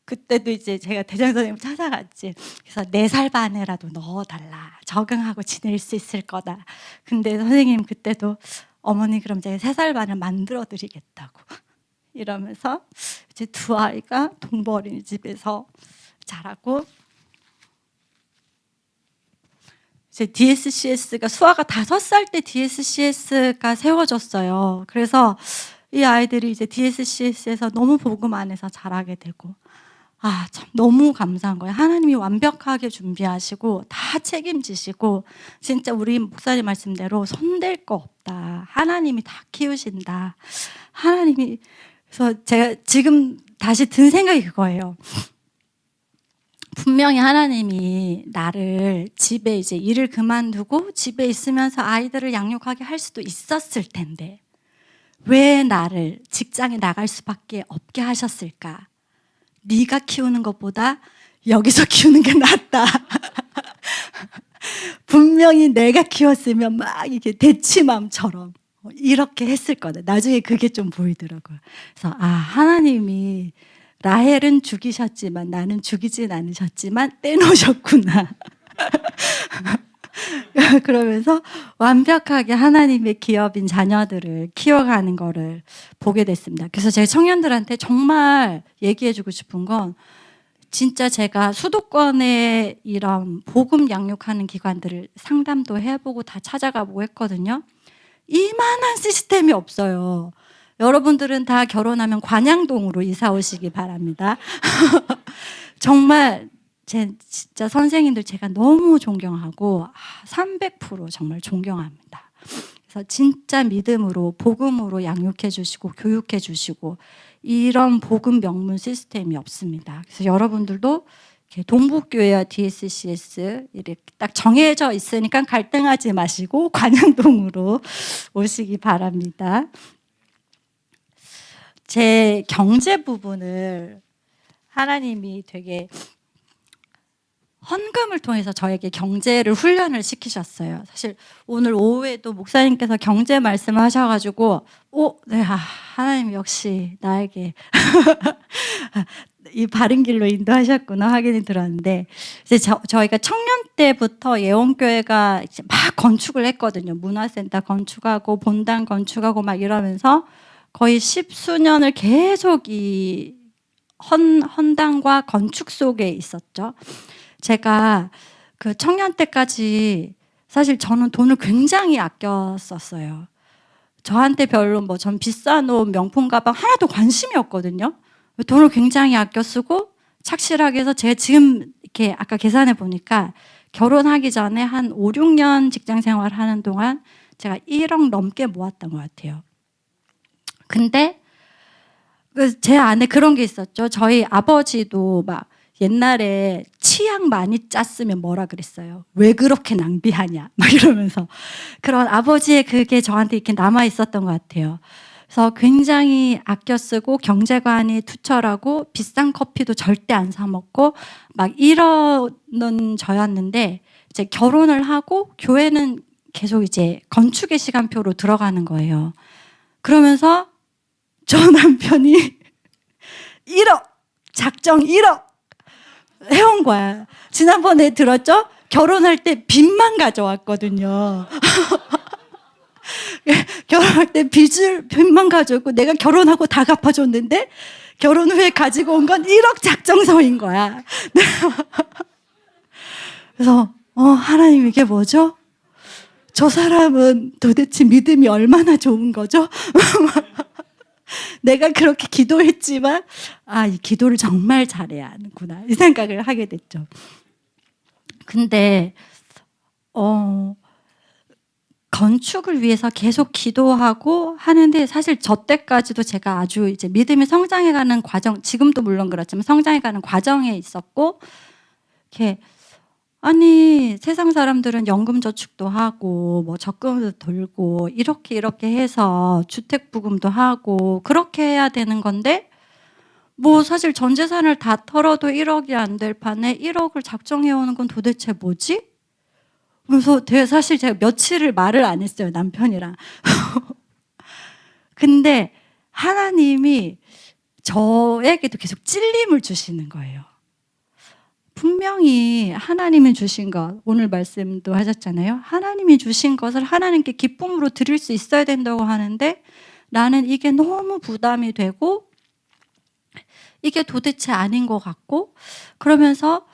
그때도 이제 제가 대장 선생님 찾아갔지. 그래서 4살 반에라도 넣어달라. 적응하고 지낼 수 있을 거다. 근데 선생님 그때도 어머니 그럼 제가 3살 반을 만들어 드리겠다고 이러면서 이제 두 아이가 동부 어린이집에서 자라고, 이제 DSCS가 수아가 5살 때 DSCS가 세워졌어요. 그래서 이 아이들이 이제 DSCS에서 너무 복음 안에서 자라게 되고, 참 너무 감사한 거예요. 하나님이 완벽하게 준비하시고 다 책임지시고, 진짜 우리 목사님 말씀대로 손댈 거 없다. 하나님이 다 키우신다. 하나님이. 그래서 제가 지금 다시 든 생각이 그거예요. 분명히 하나님이 나를 집에 이제 일을 그만두고 집에 있으면서 아이들을 양육하게 할 수도 있었을 텐데 왜 나를 직장에 나갈 수밖에 없게 하셨을까? 네가 키우는 것보다 여기서 키우는 게 낫다. 분명히 내가 키웠으면 막 이렇게 대치맘처럼 이렇게 했을 거다. 나중에 그게 좀 보이더라고요. 그래서 하나님이 라헬은 죽이셨지만 나는 죽이진 않으셨지만 떼놓으셨구나. 그러면서 완벽하게 하나님의 기업인 자녀들을 키워가는 거를 보게 됐습니다. 그래서 제가 청년들한테 정말 얘기해주고 싶은 건, 진짜 제가 수도권에 이런 복음 양육하는 기관들을 상담도 해보고 다 찾아가보고 했거든요. 이만한 시스템이 없어요. 여러분들은 다 결혼하면 관양동으로 이사 오시기 바랍니다. 정말 진짜 선생님들 제가 너무 존경하고 300% 정말 존경합니다. 그래서 진짜 믿음으로 복음으로 양육해 주시고 교육해 주시고 이런 복음 명문 시스템이 없습니다. 그래서 여러분들도 동북교회와 DSCS 이렇게 딱 정해져 있으니까 갈등하지 마시고 관양동으로 오시기 바랍니다. 제 경제 부분을 하나님이 되게 헌금을 통해서 저에게 경제를 훈련을 시키셨어요. 사실 오늘 오후에도 목사님께서 경제 말씀을 하셔가지고 네, 하나님 역시 나에게 이 바른 길로 인도하셨구나 확인이 들었는데, 이제 저희가 청년 때부터 예원교회가 이제 막 건축을 했거든요. 문화센터 건축하고 본당 건축하고 막 이러면서 거의 10수년을 계속 이 헌당과 건축 속에 있었죠. 제가 그 청년 때까지 사실 저는 돈을 굉장히 아껴 썼어요. 저한테 별로 전 비싼 옷, 명품 가방 하나도 관심이 없거든요. 돈을 굉장히 아껴 쓰고 착실하게 해서 제가 지금 이렇게 아까 계산해 보니까 결혼하기 전에 한 5, 6년 직장 생활 하는 동안 제가 1억 넘게 모았던 것 같아요. 근데 제 안에 그런 게 있었죠. 저희 아버지도 막 옛날에 치약 많이 짰으면 뭐라 그랬어요. 왜 그렇게 낭비하냐 막 이러면서, 그런 아버지의 그게 저한테 이렇게 남아 있었던 것 같아요. 그래서 굉장히 아껴 쓰고 경제관이 투철하고 비싼 커피도 절대 안 사 먹고 막 이러는 저였는데, 이제 결혼을 하고 교회는 계속 이제 건축의 시간표로 들어가는 거예요. 그러면서 저 남편이 1억 작정 1억 해온 거야. 지난번에 들었죠? 결혼할 때 빚만 가져왔거든요. 결혼할 때 빚만 가져왔고 내가 결혼하고 다 갚아줬는데 결혼 후에 가지고 온 건 1억 작정서인 거야. 그래서 하나님 이게 뭐죠? 저 사람은 도대체 믿음이 얼마나 좋은 거죠? 내가 그렇게 기도했지만 이 기도를 정말 잘해야 하는구나 이 생각을 하게 됐죠. 근데 건축을 위해서 계속 기도하고 하는데 사실 저 때까지도 제가 아주 이제 믿음이 성장해가는 과정, 지금도 물론 그렇지만 성장해가는 과정에 있었고, 이렇게 아니 세상 사람들은 연금저축도 하고 뭐 적금도 들고 이렇게 해서 주택부금도 하고 그렇게 해야 되는 건데, 뭐 사실 전 재산을 다 털어도 1억이 안 될 판에 1억을 작정해 오는 건 도대체 뭐지? 그래서 사실 제가 며칠을 말을 안 했어요, 남편이랑. 근데 하나님이 저에게도 계속 찔림을 주시는 거예요. 분명히 하나님이 주신 것, 오늘 말씀도 하셨잖아요. 하나님이 주신 것을 하나님께 기쁨으로 드릴 수 있어야 된다고 하는데, 나는 이게 너무 부담이 되고 이게 도대체 아닌 것 같고, 그러면서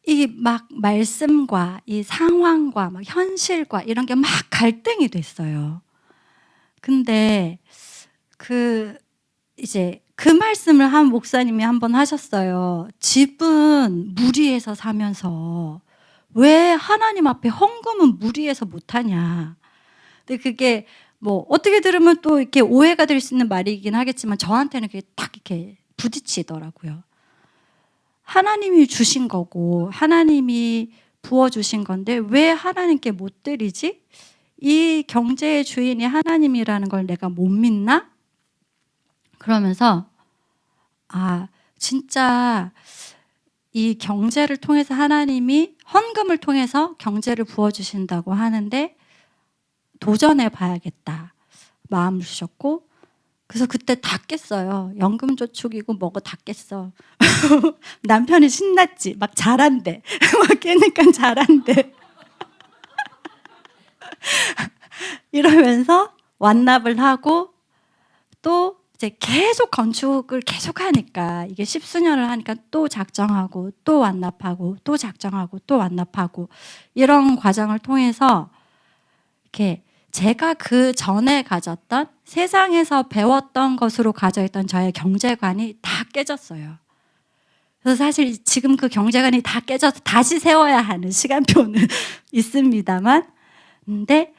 이 막 말씀과 이 상황과 막 현실과 이런 게 막 갈등이 됐어요. 근데 이제 그 말씀을 한 목사님이 한번 하셨어요. 집은 무리해서 사면서 왜 하나님 앞에 헌금은 무리해서 못하냐. 근데 그게 뭐 어떻게 들으면 또 이렇게 오해가 될 수 있는 말이긴 하겠지만, 저한테는 그게 딱 이렇게 부딪히더라고요. 하나님이 주신 거고 하나님이 부어주신 건데 왜 하나님께 못 드리지? 이 경제의 주인이 하나님이라는 걸 내가 못 믿나? 그러면서 진짜 이 경제를 통해서 하나님이 헌금을 통해서 경제를 부어주신다고 하는데 도전해 봐야겠다 마음을 주셨고, 그래서 그때 다 깼어요. 연금저축이고 뭐고 다 깼어. 남편이 신났지. 막 잘한대. 막 깨니까 잘한대. 이러면서 완납을 하고, 또 이제 계속 건축을 계속 하니까, 이게 10수년을 하니까 또 작정하고 또 완납하고 또 작정하고 또 완납하고, 이런 과정을 통해서 이렇게 제가 그 전에 가졌던, 세상에서 배웠던 것으로 가져있던 저의 경제관이 다 깨졌어요. 그래서 사실 지금 그 경제관이 다 깨져서 다시 세워야 하는 시간표는 있습니다만, 근데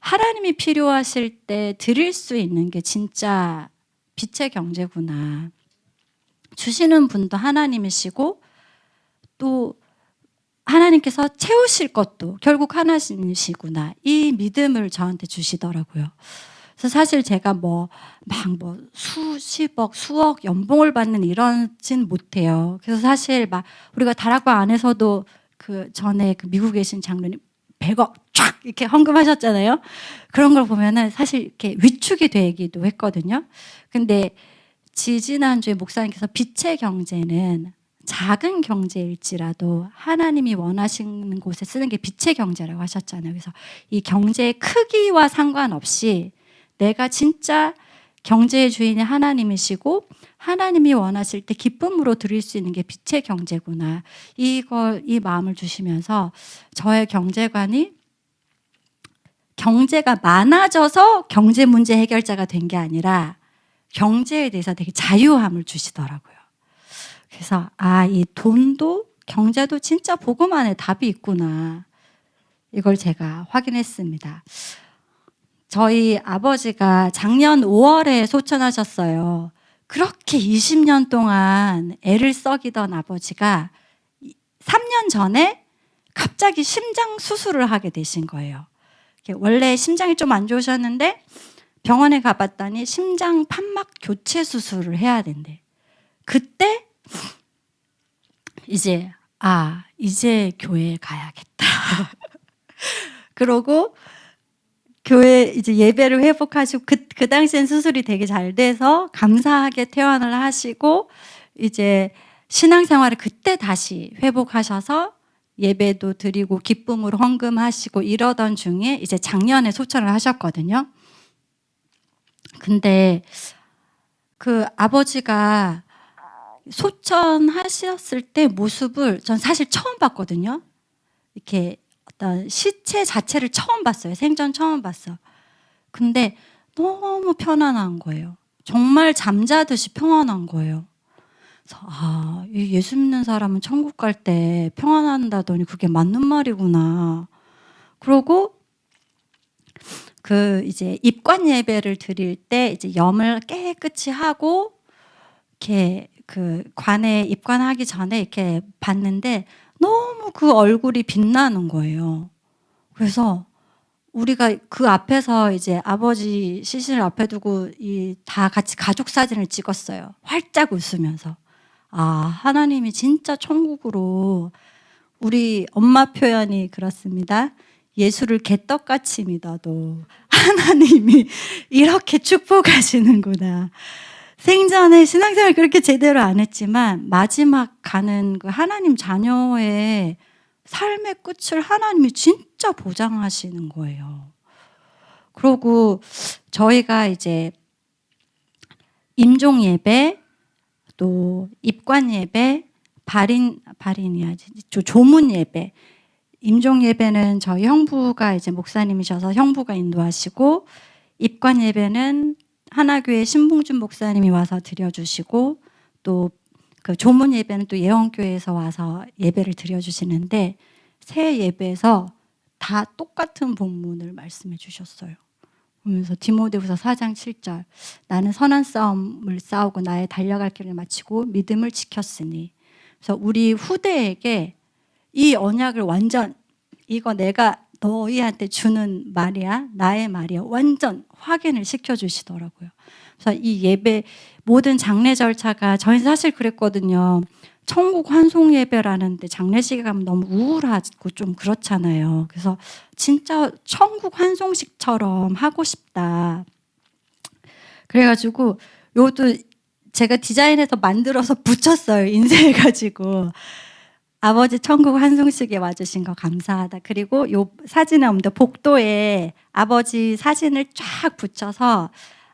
하나님이 필요하실 때 드릴 수 있는 게 진짜 빛의 경제구나. 주시는 분도 하나님이시고 또 하나님께서 채우실 것도 결국 하나님이시구나. 이 믿음을 저한테 주시더라고요. 그래서 사실 제가 막 수십억, 수억 연봉을 받는 이러진 못해요. 그래서 사실 막 우리가 다락방 안에서도 그 전에 그 미국에 계신 장로님 100억 쫙 이렇게 헌금하셨잖아요. 그런 걸 보면은 사실 이렇게 위축이 되기도 했거든요. 근데 지지난주에 목사님께서 빛의 경제는 작은 경제일지라도 하나님이 원하시는 곳에 쓰는 게 빛의 경제라고 하셨잖아요. 그래서 이 경제의 크기와 상관없이 내가 진짜 경제의 주인이 하나님이시고 하나님이 원하실 때 기쁨으로 드릴 수 있는 게 빛의 경제구나. 이 마음을 주시면서 저의 경제관이 경제가 많아져서 경제 문제 해결자가 된 게 아니라 경제에 대해서 되게 자유함을 주시더라고요. 그래서 이 돈도 경제도 진짜 복음 안에 답이 있구나. 이걸 제가 확인했습니다. 저희 아버지가 작년 5월에 소천하셨어요. 그렇게 20년 동안 애를 썩이던 아버지가 3년 전에 갑자기 심장 수술을 하게 되신 거예요. 원래 심장이 좀 안 좋으셨는데 병원에 가봤더니 심장 판막 교체 수술을 해야 된대. 그때 이제 교회에 가야겠다. 그러고 교회 이제 예배를 회복하시고, 그 당시엔 수술이 되게 잘 돼서 감사하게 퇴원을 하시고, 이제 신앙생활을 그때 다시 회복하셔서 예배도 드리고 기쁨으로 헌금하시고 이러던 중에 이제 작년에 소천을 하셨거든요. 근데 그 아버지가 소천하셨을 때 모습을 전 사실 처음 봤거든요. 이렇게 어떤 시체 자체를 처음 봤어요. 생전 처음 봤어. 근데 너무 편안한 거예요. 정말 잠자듯이 평안한 거예요. 그래서 이 예수 믿는 사람은 천국 갈 때 평안한다더니 그게 맞는 말이구나. 그러고 이제 입관 예배를 드릴 때 이제 염을 깨끗이 하고 이렇게 관에 입관하기 전에 이렇게 봤는데 너무 그 얼굴이 빛나는 거예요. 그래서 우리가 그 앞에서 이제 아버지 시신을 앞에 두고 다 같이 가족 사진을 찍었어요. 활짝 웃으면서. 하나님이 진짜 천국으로, 우리 엄마 표현이 그렇습니다. 예수를 개떡같이 믿어도 하나님이 이렇게 축복하시는구나. 생전에 신앙생활 그렇게 제대로 안 했지만 마지막 가는 그 하나님 자녀의 삶의 끝을 하나님이 진짜 보장하시는 거예요. 그리고 저희가 이제 임종 예배, 또 입관 예배, 발인이야지, 조문 예배. 임종 예배는 저희 형부가 이제 목사님이셔서 형부가 인도하시고, 입관 예배는 하나교회 신봉준 목사님이 와서 드려주시고, 또 그 조문 예배는 또 예원교회에서 와서 예배를 드려주시는데, 새 예배에서 다 똑같은 본문을 말씀해 주셨어요. 그러면서 디모데후서 4장 7절, 나는 선한 싸움을 싸우고 나의 달려갈 길을 마치고 믿음을 지켰으니. 그래서 우리 후대에게 이 언약을 완전, 이거 내가 너희한테 주는 말이야, 나의 말이야, 완전 확인을 시켜주시더라고요. 그래서 이 예배 모든 장례 절차가, 저희 사실 그랬거든요. 천국 환송 예배라는데 장례식에 가면 너무 우울하고 좀 그렇잖아요. 그래서 진짜 천국 환송식처럼 하고 싶다. 그래가지고 요것도 제가 디자인해서 만들어서 붙였어요. 인쇄해가지고. 아버지 천국 환송식에 와주신 거 감사하다. 그리고 요 사진에 없는데 복도에 아버지 사진을 쫙 붙여서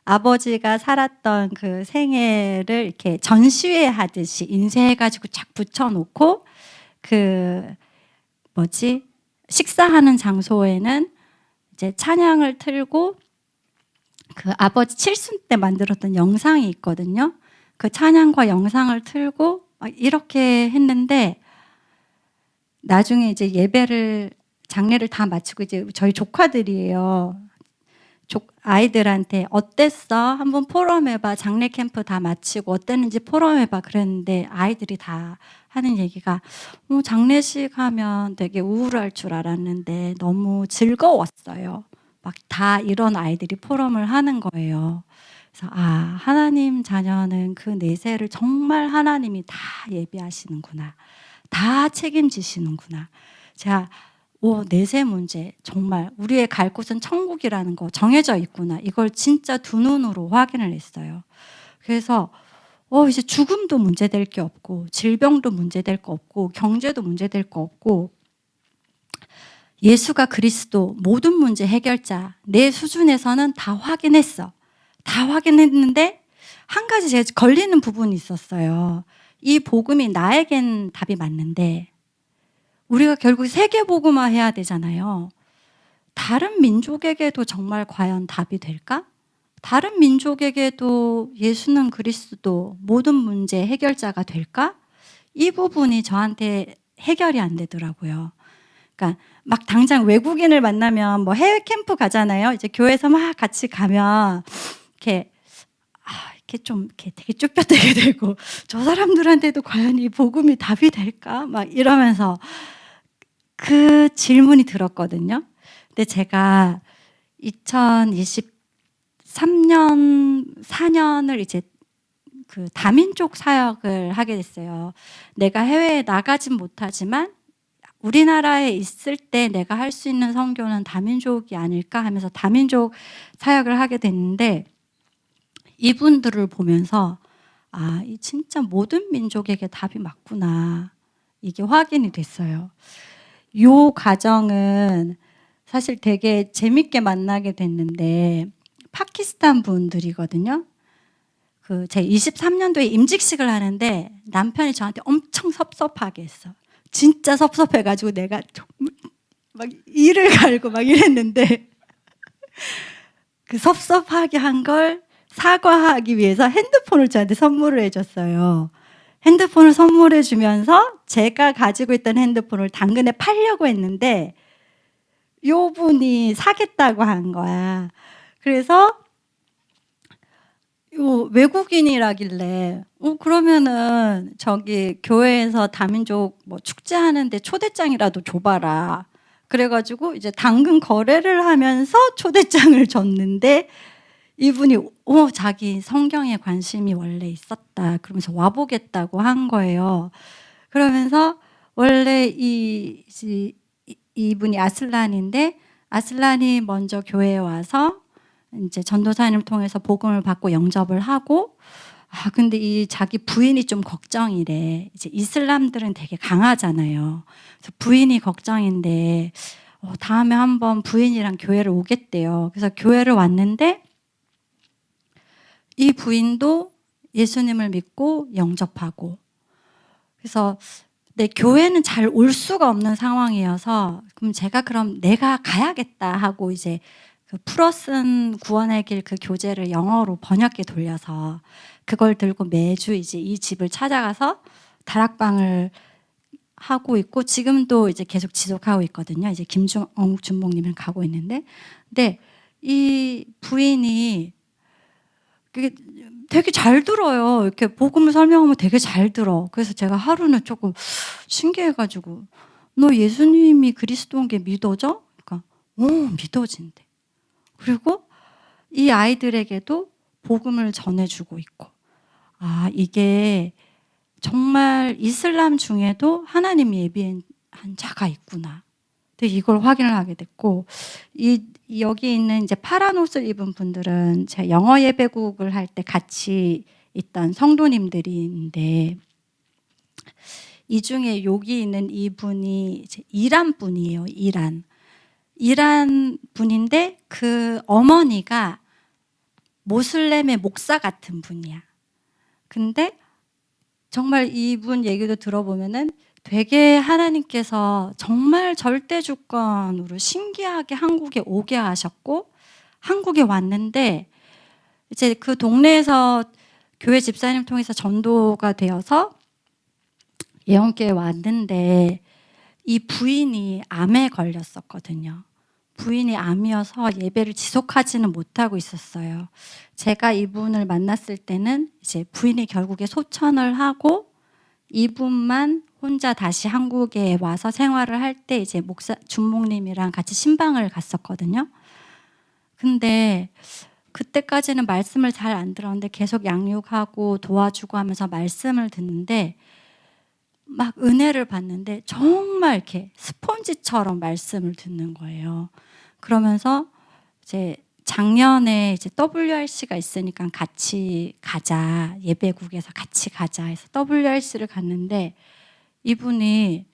아버지가 살았던 그 생애를 이렇게 전시회 하듯이 인쇄해가지고 쫙 붙여놓고, 식사하는 장소에는 이제 찬양을 틀고 그 아버지 칠순 때 만들었던 영상이 있거든요. 그 찬양과 영상을 틀고 이렇게 했는데, 나중에 이제 장례를 다 마치고 이제 저희 조카들이에요. 아이들한테 어땠어? 한번 포럼해봐. 장례 캠프 다 마치고 어땠는지 포럼해봐. 그랬는데 아이들이 다 하는 얘기가, 장례식 하면 되게 우울할 줄 알았는데 너무 즐거웠어요. 막 다 이런 아이들이 포럼을 하는 거예요. 그래서 하나님 자녀는 그 내세를 정말 하나님이 다 예비하시는구나. 다 책임지시는구나. 제가 내세 문제, 정말 우리의 갈 곳은 천국이라는 거 정해져 있구나. 이걸 진짜 두 눈으로 확인을 했어요. 그래서 이제 죽음도 문제될 게 없고, 질병도 문제될 거 없고, 경제도 문제될 거 없고, 예수가 그리스도 모든 문제 해결자, 내 수준에서는 다 확인했어. 다 확인했는데 한 가지 제가 걸리는 부분이 있었어요. 이 복음이 나에겐 답이 맞는데 우리가 결국 세계복음화 해야 되잖아요. 다른 민족에게도 정말 과연 답이 될까? 다른 민족에게도 예수는 그리스도 모든 문제 해결자가 될까? 이 부분이 저한테 해결이 안 되더라고요. 그러니까 막 당장 외국인을 만나면 해외 캠프 가잖아요. 이제 교회에서 막 같이 가면 이렇게 좀 되게 쭈뼛되게 되고, 저 사람들한테도 과연 이 복음이 답이 될까? 막 이러면서 그 질문이 들었거든요. 근데 제가 2023년, 4년을 이제 그 다민족 사역을 하게 됐어요. 내가 해외에 나가진 못하지만 우리나라에 있을 때 내가 할 수 있는 선교는 다민족이 아닐까 하면서 다민족 사역을 하게 됐는데, 이분들을 보면서 이 진짜 모든 민족에게 답이 맞구나. 이게 확인이 됐어요. 요 과정은 사실 되게 재밌게 만나게 됐는데, 파키스탄 분들이거든요. 제 23년도에 임직식을 하는데 남편이 저한테 엄청 섭섭하게 했어. 진짜 섭섭해가지고 내가 막 이를 갈고 막 이랬는데 그 섭섭하게 한 걸 사과하기 위해서 핸드폰을 저한테 선물을 해줬어요. 핸드폰을 선물해 주면서 제가 가지고 있던 핸드폰을 당근에 팔려고 했는데 요 분이 사겠다고 한 거야. 그래서 요 외국인이라길래 그러면은 저기 교회에서 다민족 뭐 축제하는데 초대장이라도 줘봐라. 그래가지고 이제 당근 거래를 하면서 초대장을 줬는데 이분이 자기 성경에 관심이 원래 있었다. 그러면서 와보겠다고 한 거예요. 그러면서 원래 이분이 아슬란인데 아슬란이 먼저 교회에 와서 이제 전도사님을 통해서 복음을 받고 영접을 하고 근데 이 자기 부인이 좀 걱정이래. 이제 이슬람들은 되게 강하잖아요. 그래서 부인이 걱정인데 다음에 한번 부인이랑 교회를 오겠대요. 그래서 교회를 왔는데 이 부인도 예수님을 믿고 영접하고 그래서 내 교회는 잘 올 수가 없는 상황이어서 그럼 내가 가야겠다 하고 이제 그 풀어쓴 구원의 길 그 교재를 영어로 번역기 돌려서 그걸 들고 매주 이제 이 집을 찾아가서 다락방을 하고 있고 지금도 이제 계속 지속하고 있거든요. 이제 김주옥 준목님은 가고 있는데, 근데 이 부인이 그게 되게 잘 들어요. 이렇게 복음을 설명하면 되게 잘 들어. 그래서 제가 하루는 조금 신기해가지고 너 예수님이 그리스도인 게 믿어져? 그러니까 믿어진대. 그리고 이 아이들에게도 복음을 전해주고 있고 이게 정말 이슬람 중에도 하나님이 예비한 자가 있구나. 이걸 확인을 하게 됐고 여기 있는 이제 파란 옷을 입은 분들은 제가 영어 예배국을 할 때 같이 있던 성도님들인데 이 중에 여기 있는 이분이 이제 이란 분이에요. 이란 분인데 그 어머니가 모슬렘의 목사 같은 분이야. 근데 정말 이분 얘기도 들어보면은 되게 하나님께서 정말 절대 주권으로 신기하게 한국에 오게 하셨고 한국에 왔는데 이제 그 동네에서 교회 집사님 통해서 전도가 되어서 예언교회에 왔는데 이 부인이 암에 걸렸었거든요. 부인이 암이어서 예배를 지속하지는 못하고 있었어요. 제가 이분을 만났을 때는 이제 부인이 결국에 소천을 하고 이분만 혼자 다시 한국에 와서 생활을 할 때 이제 준목님이랑 같이 신방을 갔었거든요. 근데 그때까지는 말씀을 잘 안 들었는데 계속 양육하고 도와주고 하면서 말씀을 듣는데 막 은혜를 받는데 정말 이렇게 스폰지처럼 말씀을 듣는 거예요. 그러면서 이제 작년에 이제 WRC가 있으니까 같이 가자. 예배국에서 같이 가자 해서 WRC를 갔는데 이분이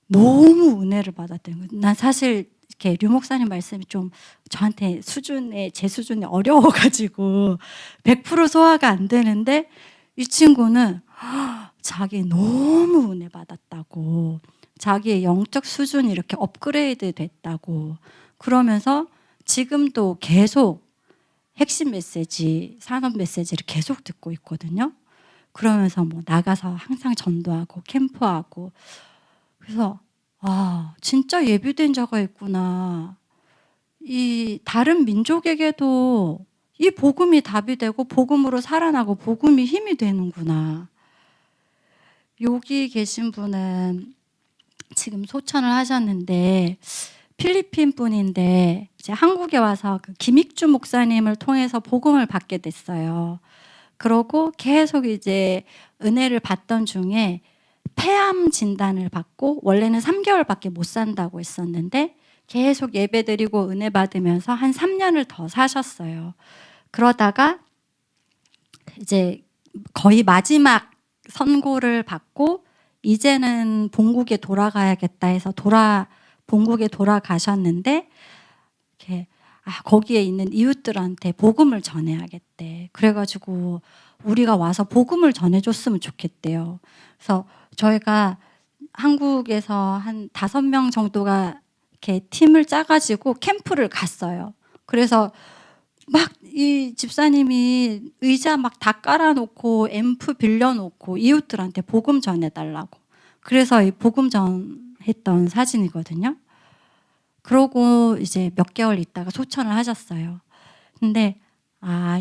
너무 은혜를 받았던 거예요. 난 사실 이렇게 류 목사님 말씀이 좀 저한테 제 수준에 어려워가지고 100% 소화가 안 되는데 이 친구는 자기 너무 은혜 받았다고 자기의 영적 수준이 이렇게 업그레이드 됐다고 그러면서 지금도 계속 핵심 메시지, 산업 메시지를 계속 듣고 있거든요. 그러면서 뭐 나가서 항상 전도하고 캠프하고 그래서 진짜 예비된 자가 있구나. 이 다른 민족에게도 이 복음이 답이 되고 복음으로 살아나고 복음이 힘이 되는구나. 여기 계신 분은 지금 소천을 하셨는데 필리핀 분인데 이제 한국에 와서 그 김익주 목사님을 통해서 복음을 받게 됐어요. 그러고 계속 이제 은혜를 받던 중에 폐암 진단을 받고 원래는 3개월밖에 못 산다고 했었는데 계속 예배드리고 은혜 받으면서 한 3년을 더 사셨어요. 그러다가 이제 거의 마지막 선고를 받고 이제는 본국에 돌아가야겠다 해서 본국에 돌아가셨는데 이렇게 거기에 있는 이웃들한테 복음을 전해야겠대. 그래가지고 우리가 와서 복음을 전해줬으면 좋겠대요. 그래서 저희가 한국에서 한 5명 정도가 이렇게 팀을 짜가지고 캠프를 갔어요. 그래서 막 이 집사님이 의자 막 다 깔아놓고 앰프 빌려놓고 이웃들한테 복음 전해달라고. 그래서 이 복음 전했던 사진이거든요. 그러고 이제 몇 개월 있다가 소천을 하셨어요. 근데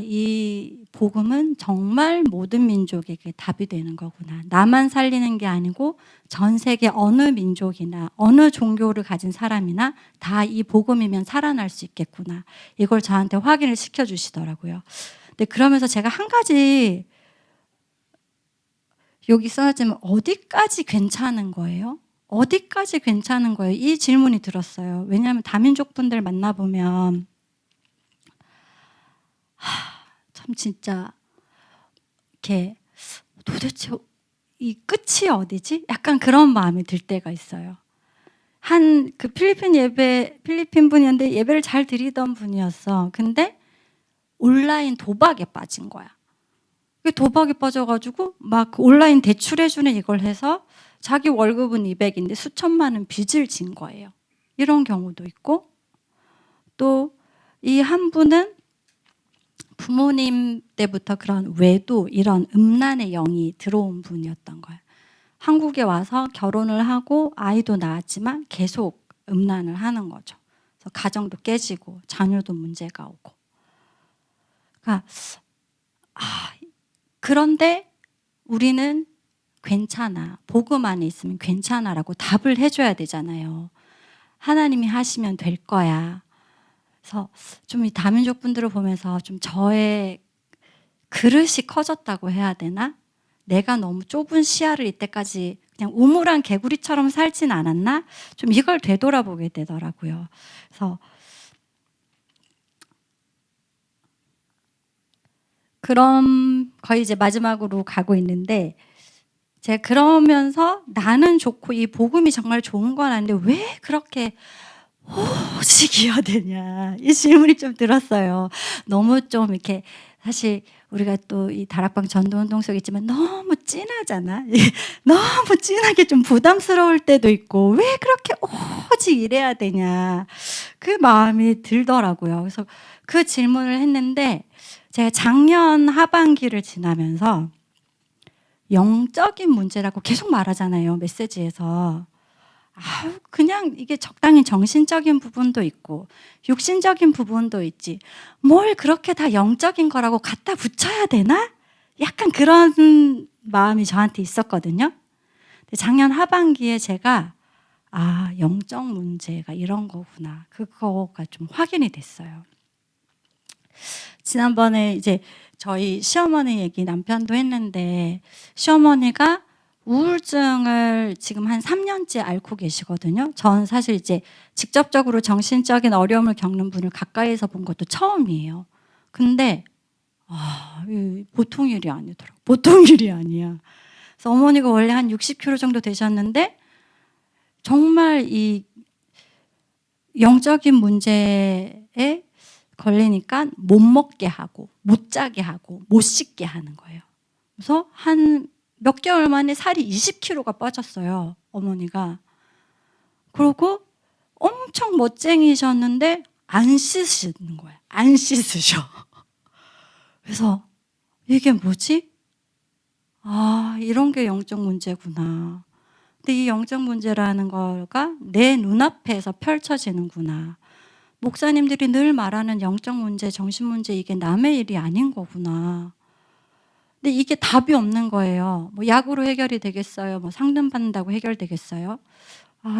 이 복음은 정말 모든 민족에게 답이 되는 거구나. 나만 살리는 게 아니고 전 세계 어느 민족이나 어느 종교를 가진 사람이나 다 이 복음이면 살아날 수 있겠구나. 이걸 저한테 확인을 시켜주시더라고요. 근데 그러면서 제가 한 가지 여기 써놨지만 어디까지 괜찮은 거예요? 어디까지 괜찮은 거예요? 이 질문이 들었어요. 왜냐하면 다민족 분들 만나보면 참 진짜 이렇게 도대체 이 끝이 어디지? 약간 그런 마음이 들 때가 있어요. 한 그 필리핀 분이었는데 예배를 잘 드리던 분이었어. 근데 온라인 도박에 빠진 거야. 도박에 빠져가지고 막 온라인 대출해주는 이걸 해서 자기 월급은 200인데 수천만 원 빚을 진 거예요. 이런 경우도 있고, 또 이 한 분은 부모님 때부터 그런 외도, 이런 음란의 영이 들어온 분이었던 거예요. 한국에 와서 결혼을 하고 아이도 낳았지만 계속 음란을 하는 거죠. 그래서 가정도 깨지고 자녀도 문제가 오고. 그러니까 그런데 우리는 괜찮아, 복음 안에 있으면 괜찮아라고 답을 해줘야 되잖아요. 하나님이 하시면 될 거야. 그래서 좀 이 다민족 분들을 보면서 좀 저의 그릇이 커졌다고 해야 되나? 내가 너무 좁은 시야를 이때까지 그냥 우물한 개구리처럼 살진 않았나? 좀 이걸 되돌아보게 되더라고요. 그래서 그럼 거의 이제 마지막으로 가고 있는데, 제가 그러면서 나는 좋고 이 복음이 정말 좋은 건 아닌데 왜 그렇게 오직이어야 되냐, 이 질문이 좀 들었어요. 너무 좀 이렇게, 사실 우리가 또 이 다락방 전도운동 속에 있지만 너무 진하잖아. 너무 진하게 좀 부담스러울 때도 있고 왜 그렇게 오직 이래야 되냐, 그 마음이 들더라고요. 그래서 그 질문을 했는데, 제가 작년 하반기를 지나면서 영적인 문제라고 계속 말하잖아요, 메시지에서. 그냥 이게 적당히 정신적인 부분도 있고 육신적인 부분도 있지, 뭘 그렇게 다 영적인 거라고 갖다 붙여야 되나? 약간 그런 마음이 저한테 있었거든요. 근데 작년 하반기에 제가 영적 문제가 이런 거구나, 그거가 좀 확인이 됐어요. 지난번에 이제 저희 시어머니 얘기 남편도 했는데, 시어머니가 우울증을 지금 한 3년째 앓고 계시거든요. 전 사실 이제 직접적으로 정신적인 어려움을 겪는 분을 가까이에서 본 것도 처음이에요. 근데 보통 일이 아니더라고요. 보통 일이 아니야. 그래서 어머니가 원래 한 60kg 정도 되셨는데 정말 이 영적인 문제에 걸리니까 못 먹게 하고 못 자게 하고 못 씻게 하는 거예요. 그래서 한 몇 개월 만에 살이 20kg가 빠졌어요, 어머니가. 그리고 엄청 멋쟁이셨는데 안 씻으시는 거예요. 안 씻으셔. 그래서 이게 뭐지? 이런 게 영적 문제구나. 근데 이 영적 문제라는 거가 내 눈앞에서 펼쳐지는구나. 목사님들이 늘 말하는 영적 문제, 정신 문제, 이게 남의 일이 아닌 거구나. 근데 이게 답이 없는 거예요. 뭐 약으로 해결이 되겠어요? 뭐 상담 받는다고 해결되겠어요?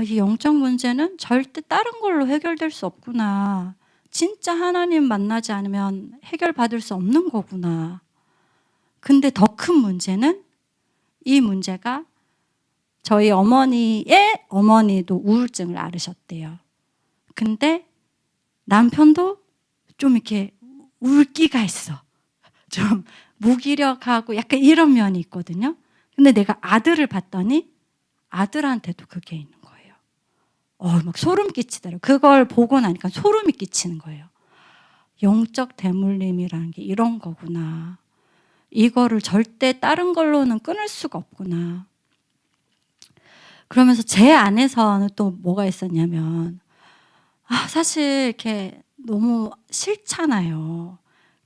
이 영적 문제는 절대 다른 걸로 해결될 수 없구나. 진짜 하나님 만나지 않으면 해결받을 수 없는 거구나. 근데 더 큰 문제는, 이 문제가 저희 어머니의 어머니도 우울증을 앓으셨대요. 근데 남편도 좀 이렇게 울기가 있어. 좀 무기력하고 약간 이런 면이 있거든요. 근데 내가 아들을 봤더니 아들한테도 그게 있는 거예요. 막 소름 끼치더라고요. 그걸 보고 나니까 소름이 끼치는 거예요. 영적 대물림이라는 게 이런 거구나. 이거를 절대 다른 걸로는 끊을 수가 없구나. 그러면서 제 안에서는 또 뭐가 있었냐면, 사실 이렇게 너무 싫잖아요.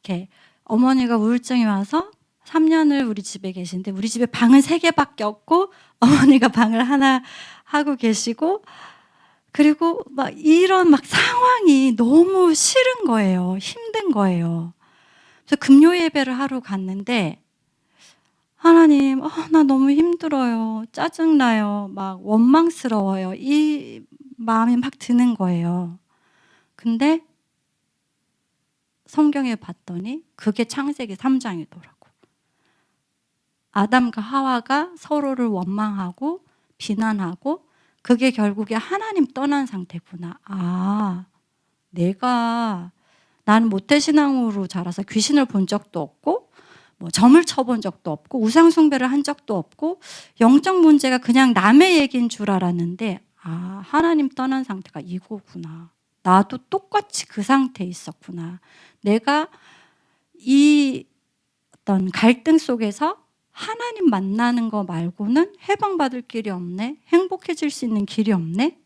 이렇게 어머니가 우울증이 와서 3년을 우리 집에 계신데 우리 집에 방은 3개밖에 없고 어머니가 방을 하나 하고 계시고 그리고 막 이런 막 상황이 너무 싫은 거예요. 힘든 거예요. 그래서 금요 예배를 하러 갔는데 하나님, 나 너무 힘들어요. 짜증나요. 막 원망스러워요. 이 마음이 막 드는 거예요. 근데 성경에 봤더니 그게 창세기 3장이더라고. 아담과 하와가 서로를 원망하고 비난하고 그게 결국에 하나님 떠난 상태구나. 나는 모태신앙으로 자라서 귀신을 본 적도 없고 뭐 점을 쳐본 적도 없고 우상 숭배를 한 적도 없고 영적 문제가 그냥 남의 얘기인 줄 알았는데 하나님 떠난 상태가 이거구나. 나도 똑같이 그 상태에 있었구나. 내가 이 어떤 갈등 속에서 하나님 만나는 거 말고는 해방받을 길이 없네. 행복해질 수 있는 길이 없네.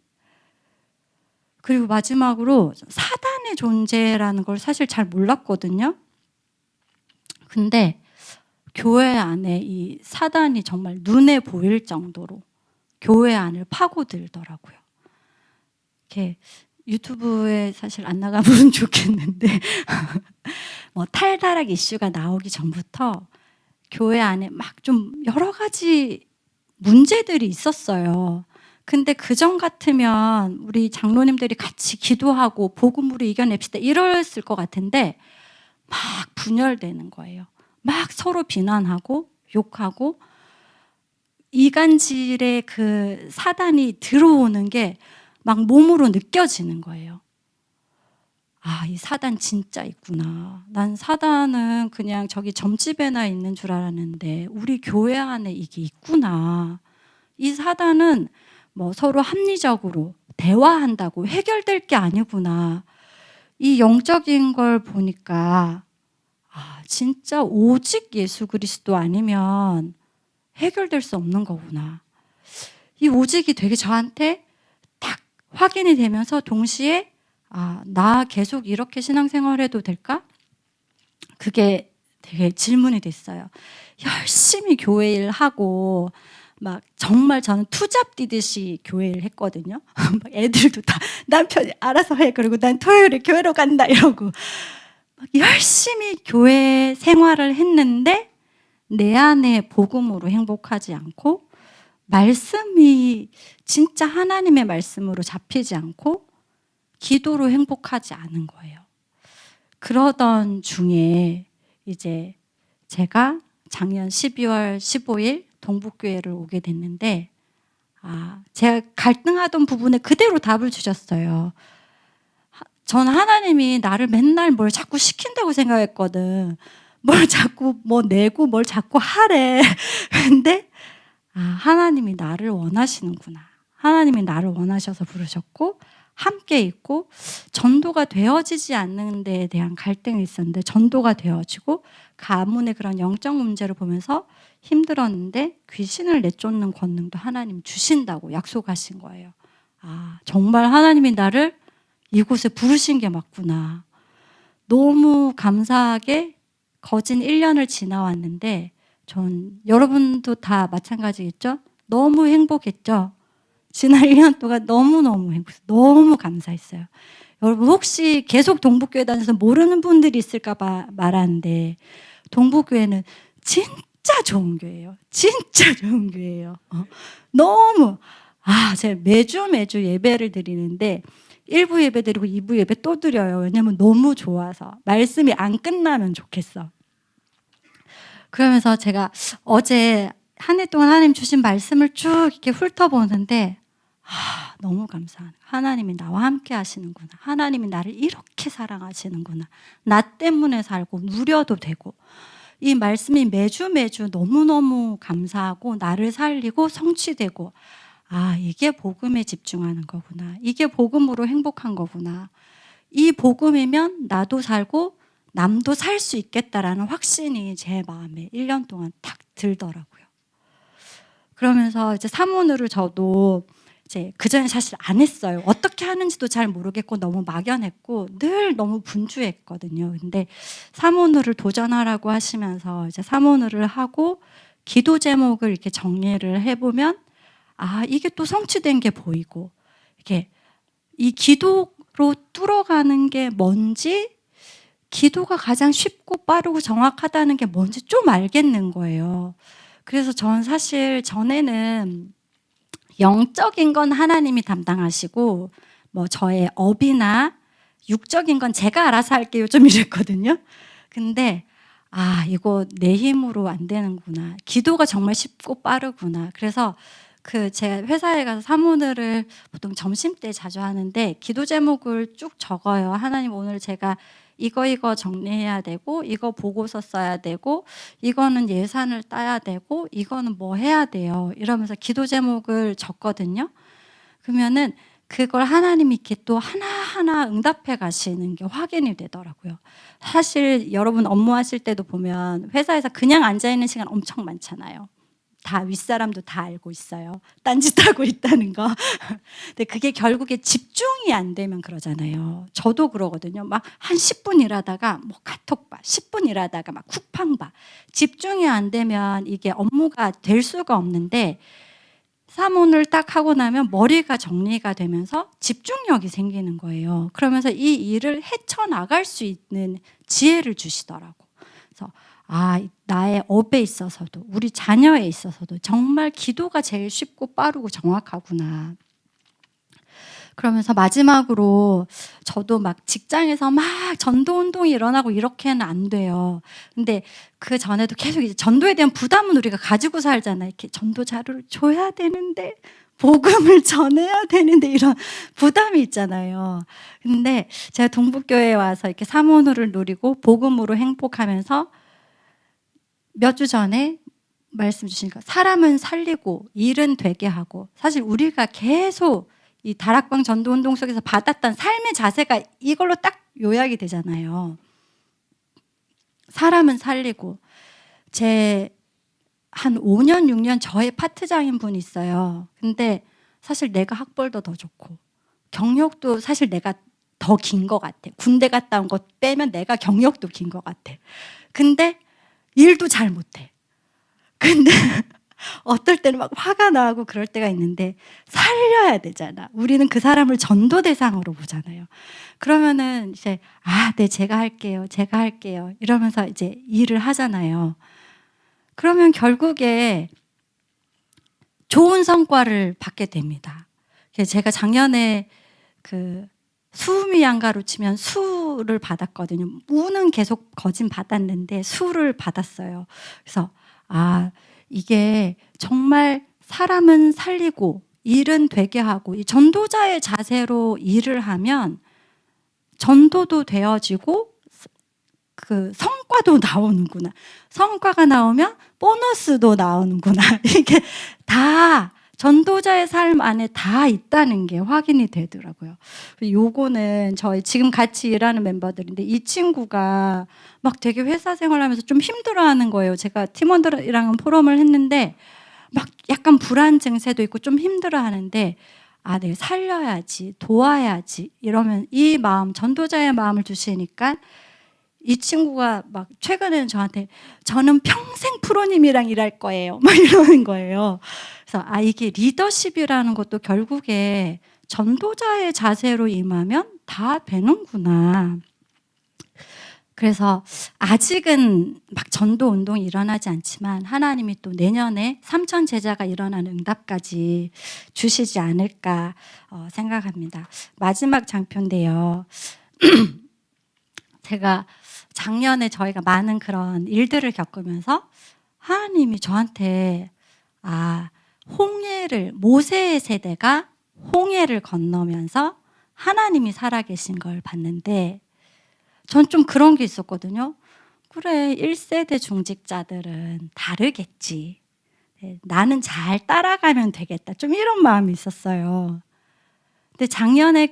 그리고 마지막으로 사단의 존재라는 걸 사실 잘 몰랐거든요. 근데 교회 안에 이 사단이 정말 눈에 보일 정도로 교회 안을 파고들더라고요. 이렇게 유튜브에 사실 안 나가면 좋겠는데 뭐 탈다락 이슈가 나오기 전부터 교회 안에 막 좀 여러 가지 문제들이 있었어요. 근데 그전 같으면 우리 장로님들이 같이 기도하고 복음으로 이겨냅시다 이랬을 것 같은데 막 분열되는 거예요. 막 서로 비난하고 욕하고 이간질의 그 사단이 들어오는 게 막 몸으로 느껴지는 거예요. 이 사단 진짜 있구나. 난 사단은 그냥 저기 점집에나 있는 줄 알았는데 우리 교회 안에 이게 있구나. 이 사단은 뭐 서로 합리적으로 대화한다고 해결될 게 아니구나. 이 영적인 걸 보니까 진짜 오직 예수 그리스도 아니면 해결될 수 없는 거구나. 이 오직이 되게 저한테 딱 확인이 되면서 동시에 나 계속 이렇게 신앙생활해도 될까? 그게 되게 질문이 됐어요. 열심히 교회 일 하고 막 정말 저는 투잡 뛰듯이 교회 일 했거든요. 애들도 다 남편이 알아서 해. 그리고 난 토요일에 교회로 간다 이러고 막 열심히 교회 생활을 했는데 내 안에 복음으로 행복하지 않고 말씀이 진짜 하나님의 말씀으로 잡히지 않고 기도로 행복하지 않은 거예요. 그러던 중에 이제 제가 작년 12월 15일 동북교회를 오게 됐는데 제가 갈등하던 부분에 그대로 답을 주셨어요. 전 하나님이 나를 맨날 뭘 자꾸 시킨다고 생각했거든. 뭘 자꾸 뭐 내고 뭘 자꾸 하래. 근데 하나님이 나를 원하시는구나. 하나님이 나를 원하셔서 부르셨고 함께 있고 전도가 되어지지 않는 데에 대한 갈등이 있었는데 전도가 되어지고 가문의 그런 영적 문제를 보면서 힘들었는데 귀신을 내쫓는 권능도 하나님 주신다고 약속하신 거예요. 정말 하나님이 나를 이곳에 부르신 게 맞구나. 너무 감사하게 거진 1년을 지나왔는데 전 여러분도 다 마찬가지겠죠? 너무 행복했죠? 지난 1년 동안 너무너무 행복했어요. 너무 감사했어요. 여러분 혹시 계속 동북교회 다녀서 모르는 분들이 있을까 봐 말하는데 동북교회는 진짜 좋은 교회예요. 진짜 좋은 교회예요. 너무 제가 매주 예배를 드리는데 1부 예배 드리고 2부 예배 또 드려요. 왜냐면 너무 좋아서 말씀이 안 끝나면 좋겠어. 그러면서 제가 어제 한 해 동안 하나님 주신 말씀을 쭉 이렇게 훑어보는데 너무 감사하네. 하나님이 나와 함께 하시는구나. 하나님이 나를 이렇게 사랑하시는구나. 나 때문에 살고 누려도 되고 이 말씀이 매주 너무너무 감사하고 나를 살리고 성취되고 이게 복음에 집중하는 거구나. 이게 복음으로 행복한 거구나. 이 복음이면 나도 살고 남도 살 수 있겠다라는 확신이 제 마음에 1년 동안 딱 들더라고요. 그러면서 이제 사모님을 저도 이제 그전에 사실 안 했어요. 어떻게 하는지도 잘 모르겠고 너무 막연했고 늘 너무 분주했거든요. 근데 사모누를 도전하라고 하시면서 이제 사모누를 하고 기도 제목을 이렇게 정리를 해보면 이게 또 성취된 게 보이고 이게 이 기도로 뚫어가는 게 뭔지 기도가 가장 쉽고 빠르고 정확하다는 게 뭔지 좀 알겠는 거예요. 그래서 전 사실 전에는 영적인 건 하나님이 담당하시고 뭐 저의 업이나 육적인 건 제가 알아서 할게요 좀 이랬거든요. 근데 이거 내 힘으로 안 되는구나. 기도가 정말 쉽고 빠르구나. 그래서 제가 회사에 가서 사모들을 보통 점심때 자주 하는데 기도 제목을 쭉 적어요. 하나님 오늘 제가 이거 정리해야 되고 이거 보고서 써야 되고 이거는 예산을 따야 되고 이거는 뭐 해야 돼요. 이러면서 기도 제목을 적거든요. 그러면은 그걸 하나님이 이렇게 또 하나하나 응답해 가시는 게 확인이 되더라고요. 사실 여러분 업무하실 때도 보면 회사에서 그냥 앉아있는 시간 엄청 많잖아요. 다 윗사람도 다 알고 있어요. 딴짓하고 있다는 거. 근데 그게 결국에 집중이 안 되면 그러잖아요. 저도 그러거든요. 막 한 10분 일하다가 뭐 카톡 봐. 10분 일하다가 막 쿠팡 봐. 집중이 안 되면 이게 업무가 될 수가 없는데 사문을 딱 하고 나면 머리가 정리가 되면서 집중력이 생기는 거예요. 그러면서 이 일을 헤쳐나갈 수 있는 지혜를 주시더라고. 그래서 나의 업에 있어서도 우리 자녀에 있어서도 정말 기도가 제일 쉽고 빠르고 정확하구나. 그러면서 마지막으로 저도 막 직장에서 막 전도 운동이 일어나고 이렇게는 안 돼요. 근데 그 전에도 계속 이제 전도에 대한 부담은 우리가 가지고 살잖아요. 이렇게 전도 자료를 줘야 되는데 복음을 전해야 되는데 이런 부담이 있잖아요. 근데 제가 동북교회에 와서 이렇게 사모누를 누리고 복음으로 행복하면서 몇 주 전에 말씀 주시니까 사람은 살리고 일은 되게 하고 사실 우리가 계속 이 다락방 전도운동 속에서 받았던 삶의 자세가 이걸로 딱 요약이 되잖아요. 사람은 살리고 제 한 5년 6년 저의 파트장인 분이 있어요. 근데 사실 내가 학벌도 더 좋고 경력도 사실 내가 더 긴 것 같아. 군대 갔다 온 거 빼면 내가 경력도 긴 것 같아. 근데 일도 잘 못해. 근데 어떨 때는 막 화가 나고 그럴 때가 있는데 살려야 되잖아. 우리는 그 사람을 전도 대상으로 보잖아요. 그러면은 이제 네, 제가 할게요. 제가 할게요. 이러면서 이제 일을 하잖아요. 그러면 결국에 좋은 성과를 받게 됩니다. 제가 작년에 수음이 양가로 치면 수를 받았거든요. 우는 계속 거진 받았는데 수를 받았어요. 그래서 이게 정말 사람은 살리고 일은 되게 하고 이 전도자의 자세로 일을 하면 전도도 되어지고 성과도 나오는구나. 성과가 나오면 보너스도 나오는구나. 이게 다 전도자의 삶 안에 다 있다는 게 확인이 되더라고요. 요거는 저희 지금 같이 일하는 멤버들인데 이 친구가 막 되게 회사 생활하면서 좀 힘들어하는 거예요. 제가 팀원들이랑은 포럼을 했는데 막 약간 불안 증세도 있고 좀 힘들어하는데 내가 살려야지, 도와야지 이러면 이 마음, 전도자의 마음을 주시니까 이 친구가 막 최근에는 저한테 저는 평생 프로님이랑 일할 거예요. 막 이러는 거예요. 그래서 이게 리더십이라는 것도 결국에 전도자의 자세로 임하면 다 되는구나. 그래서 아직은 막 전도 운동이 일어나지 않지만 하나님이 또 내년에 3,000 제자가 일어나는 응답까지 주시지 않을까 생각합니다. 마지막 장표인데요. 제가 작년에 저희가 많은 그런 일들을 겪으면서 하나님이 저한테 모세의 세대가 홍해를 건너면서 하나님이 살아계신 걸 봤는데 전 좀 그런 게 있었거든요. 그래, 1세대 중직자들은 다르겠지. 나는 잘 따라가면 되겠다. 좀 이런 마음이 있었어요. 근데 작년에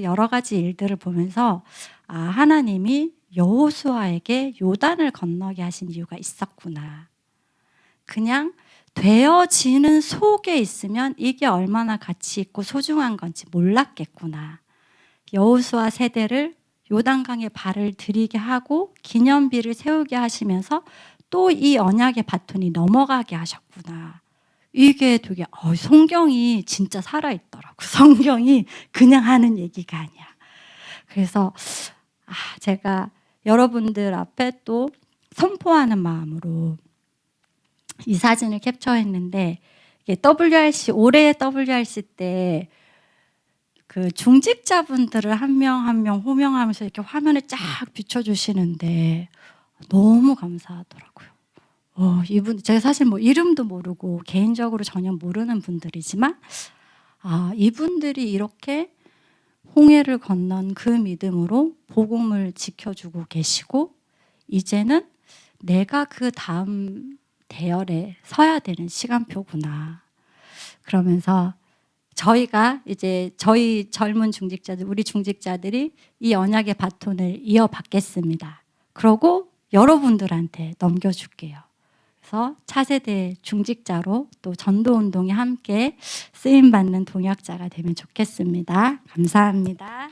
여러 가지 일들을 보면서 하나님이 여호수아에게 요단을 건너게 하신 이유가 있었구나. 그냥 되어지는 속에 있으면 이게 얼마나 가치 있고 소중한 건지 몰랐겠구나. 여호수아 세대를 요단강에 발을 들이게 하고 기념비를 세우게 하시면서 또 이 언약의 바톤이 넘어가게 하셨구나. 이게 되게 성경이 진짜 살아있더라고. 성경이 그냥 하는 얘기가 아니야. 그래서 제가 여러분들 앞에 또 선포하는 마음으로 이 사진을 캡처했는데, 이게 WRC 올해 WRC 때 그 중직자분들을 한 명 한 명 호명하면서 이렇게 화면에 쫙 비춰주시는데 너무 감사하더라고요. 이분 제가 사실 뭐 이름도 모르고 개인적으로 전혀 모르는 분들이지만 이분들이 이렇게 홍해를 건넌 그 믿음으로 복음을 지켜주고 계시고 이제는 내가 그 다음 대열에 서야 되는 시간표구나. 그러면서 저희가 이제 저희 젊은 중직자들, 우리 중직자들이 이 언약의 바톤을 이어받겠습니다. 그러고 여러분들한테 넘겨줄게요. 그래서 차세대 중직자로 또 전도운동에 함께 쓰임받는 동역자가 되면 좋겠습니다. 감사합니다.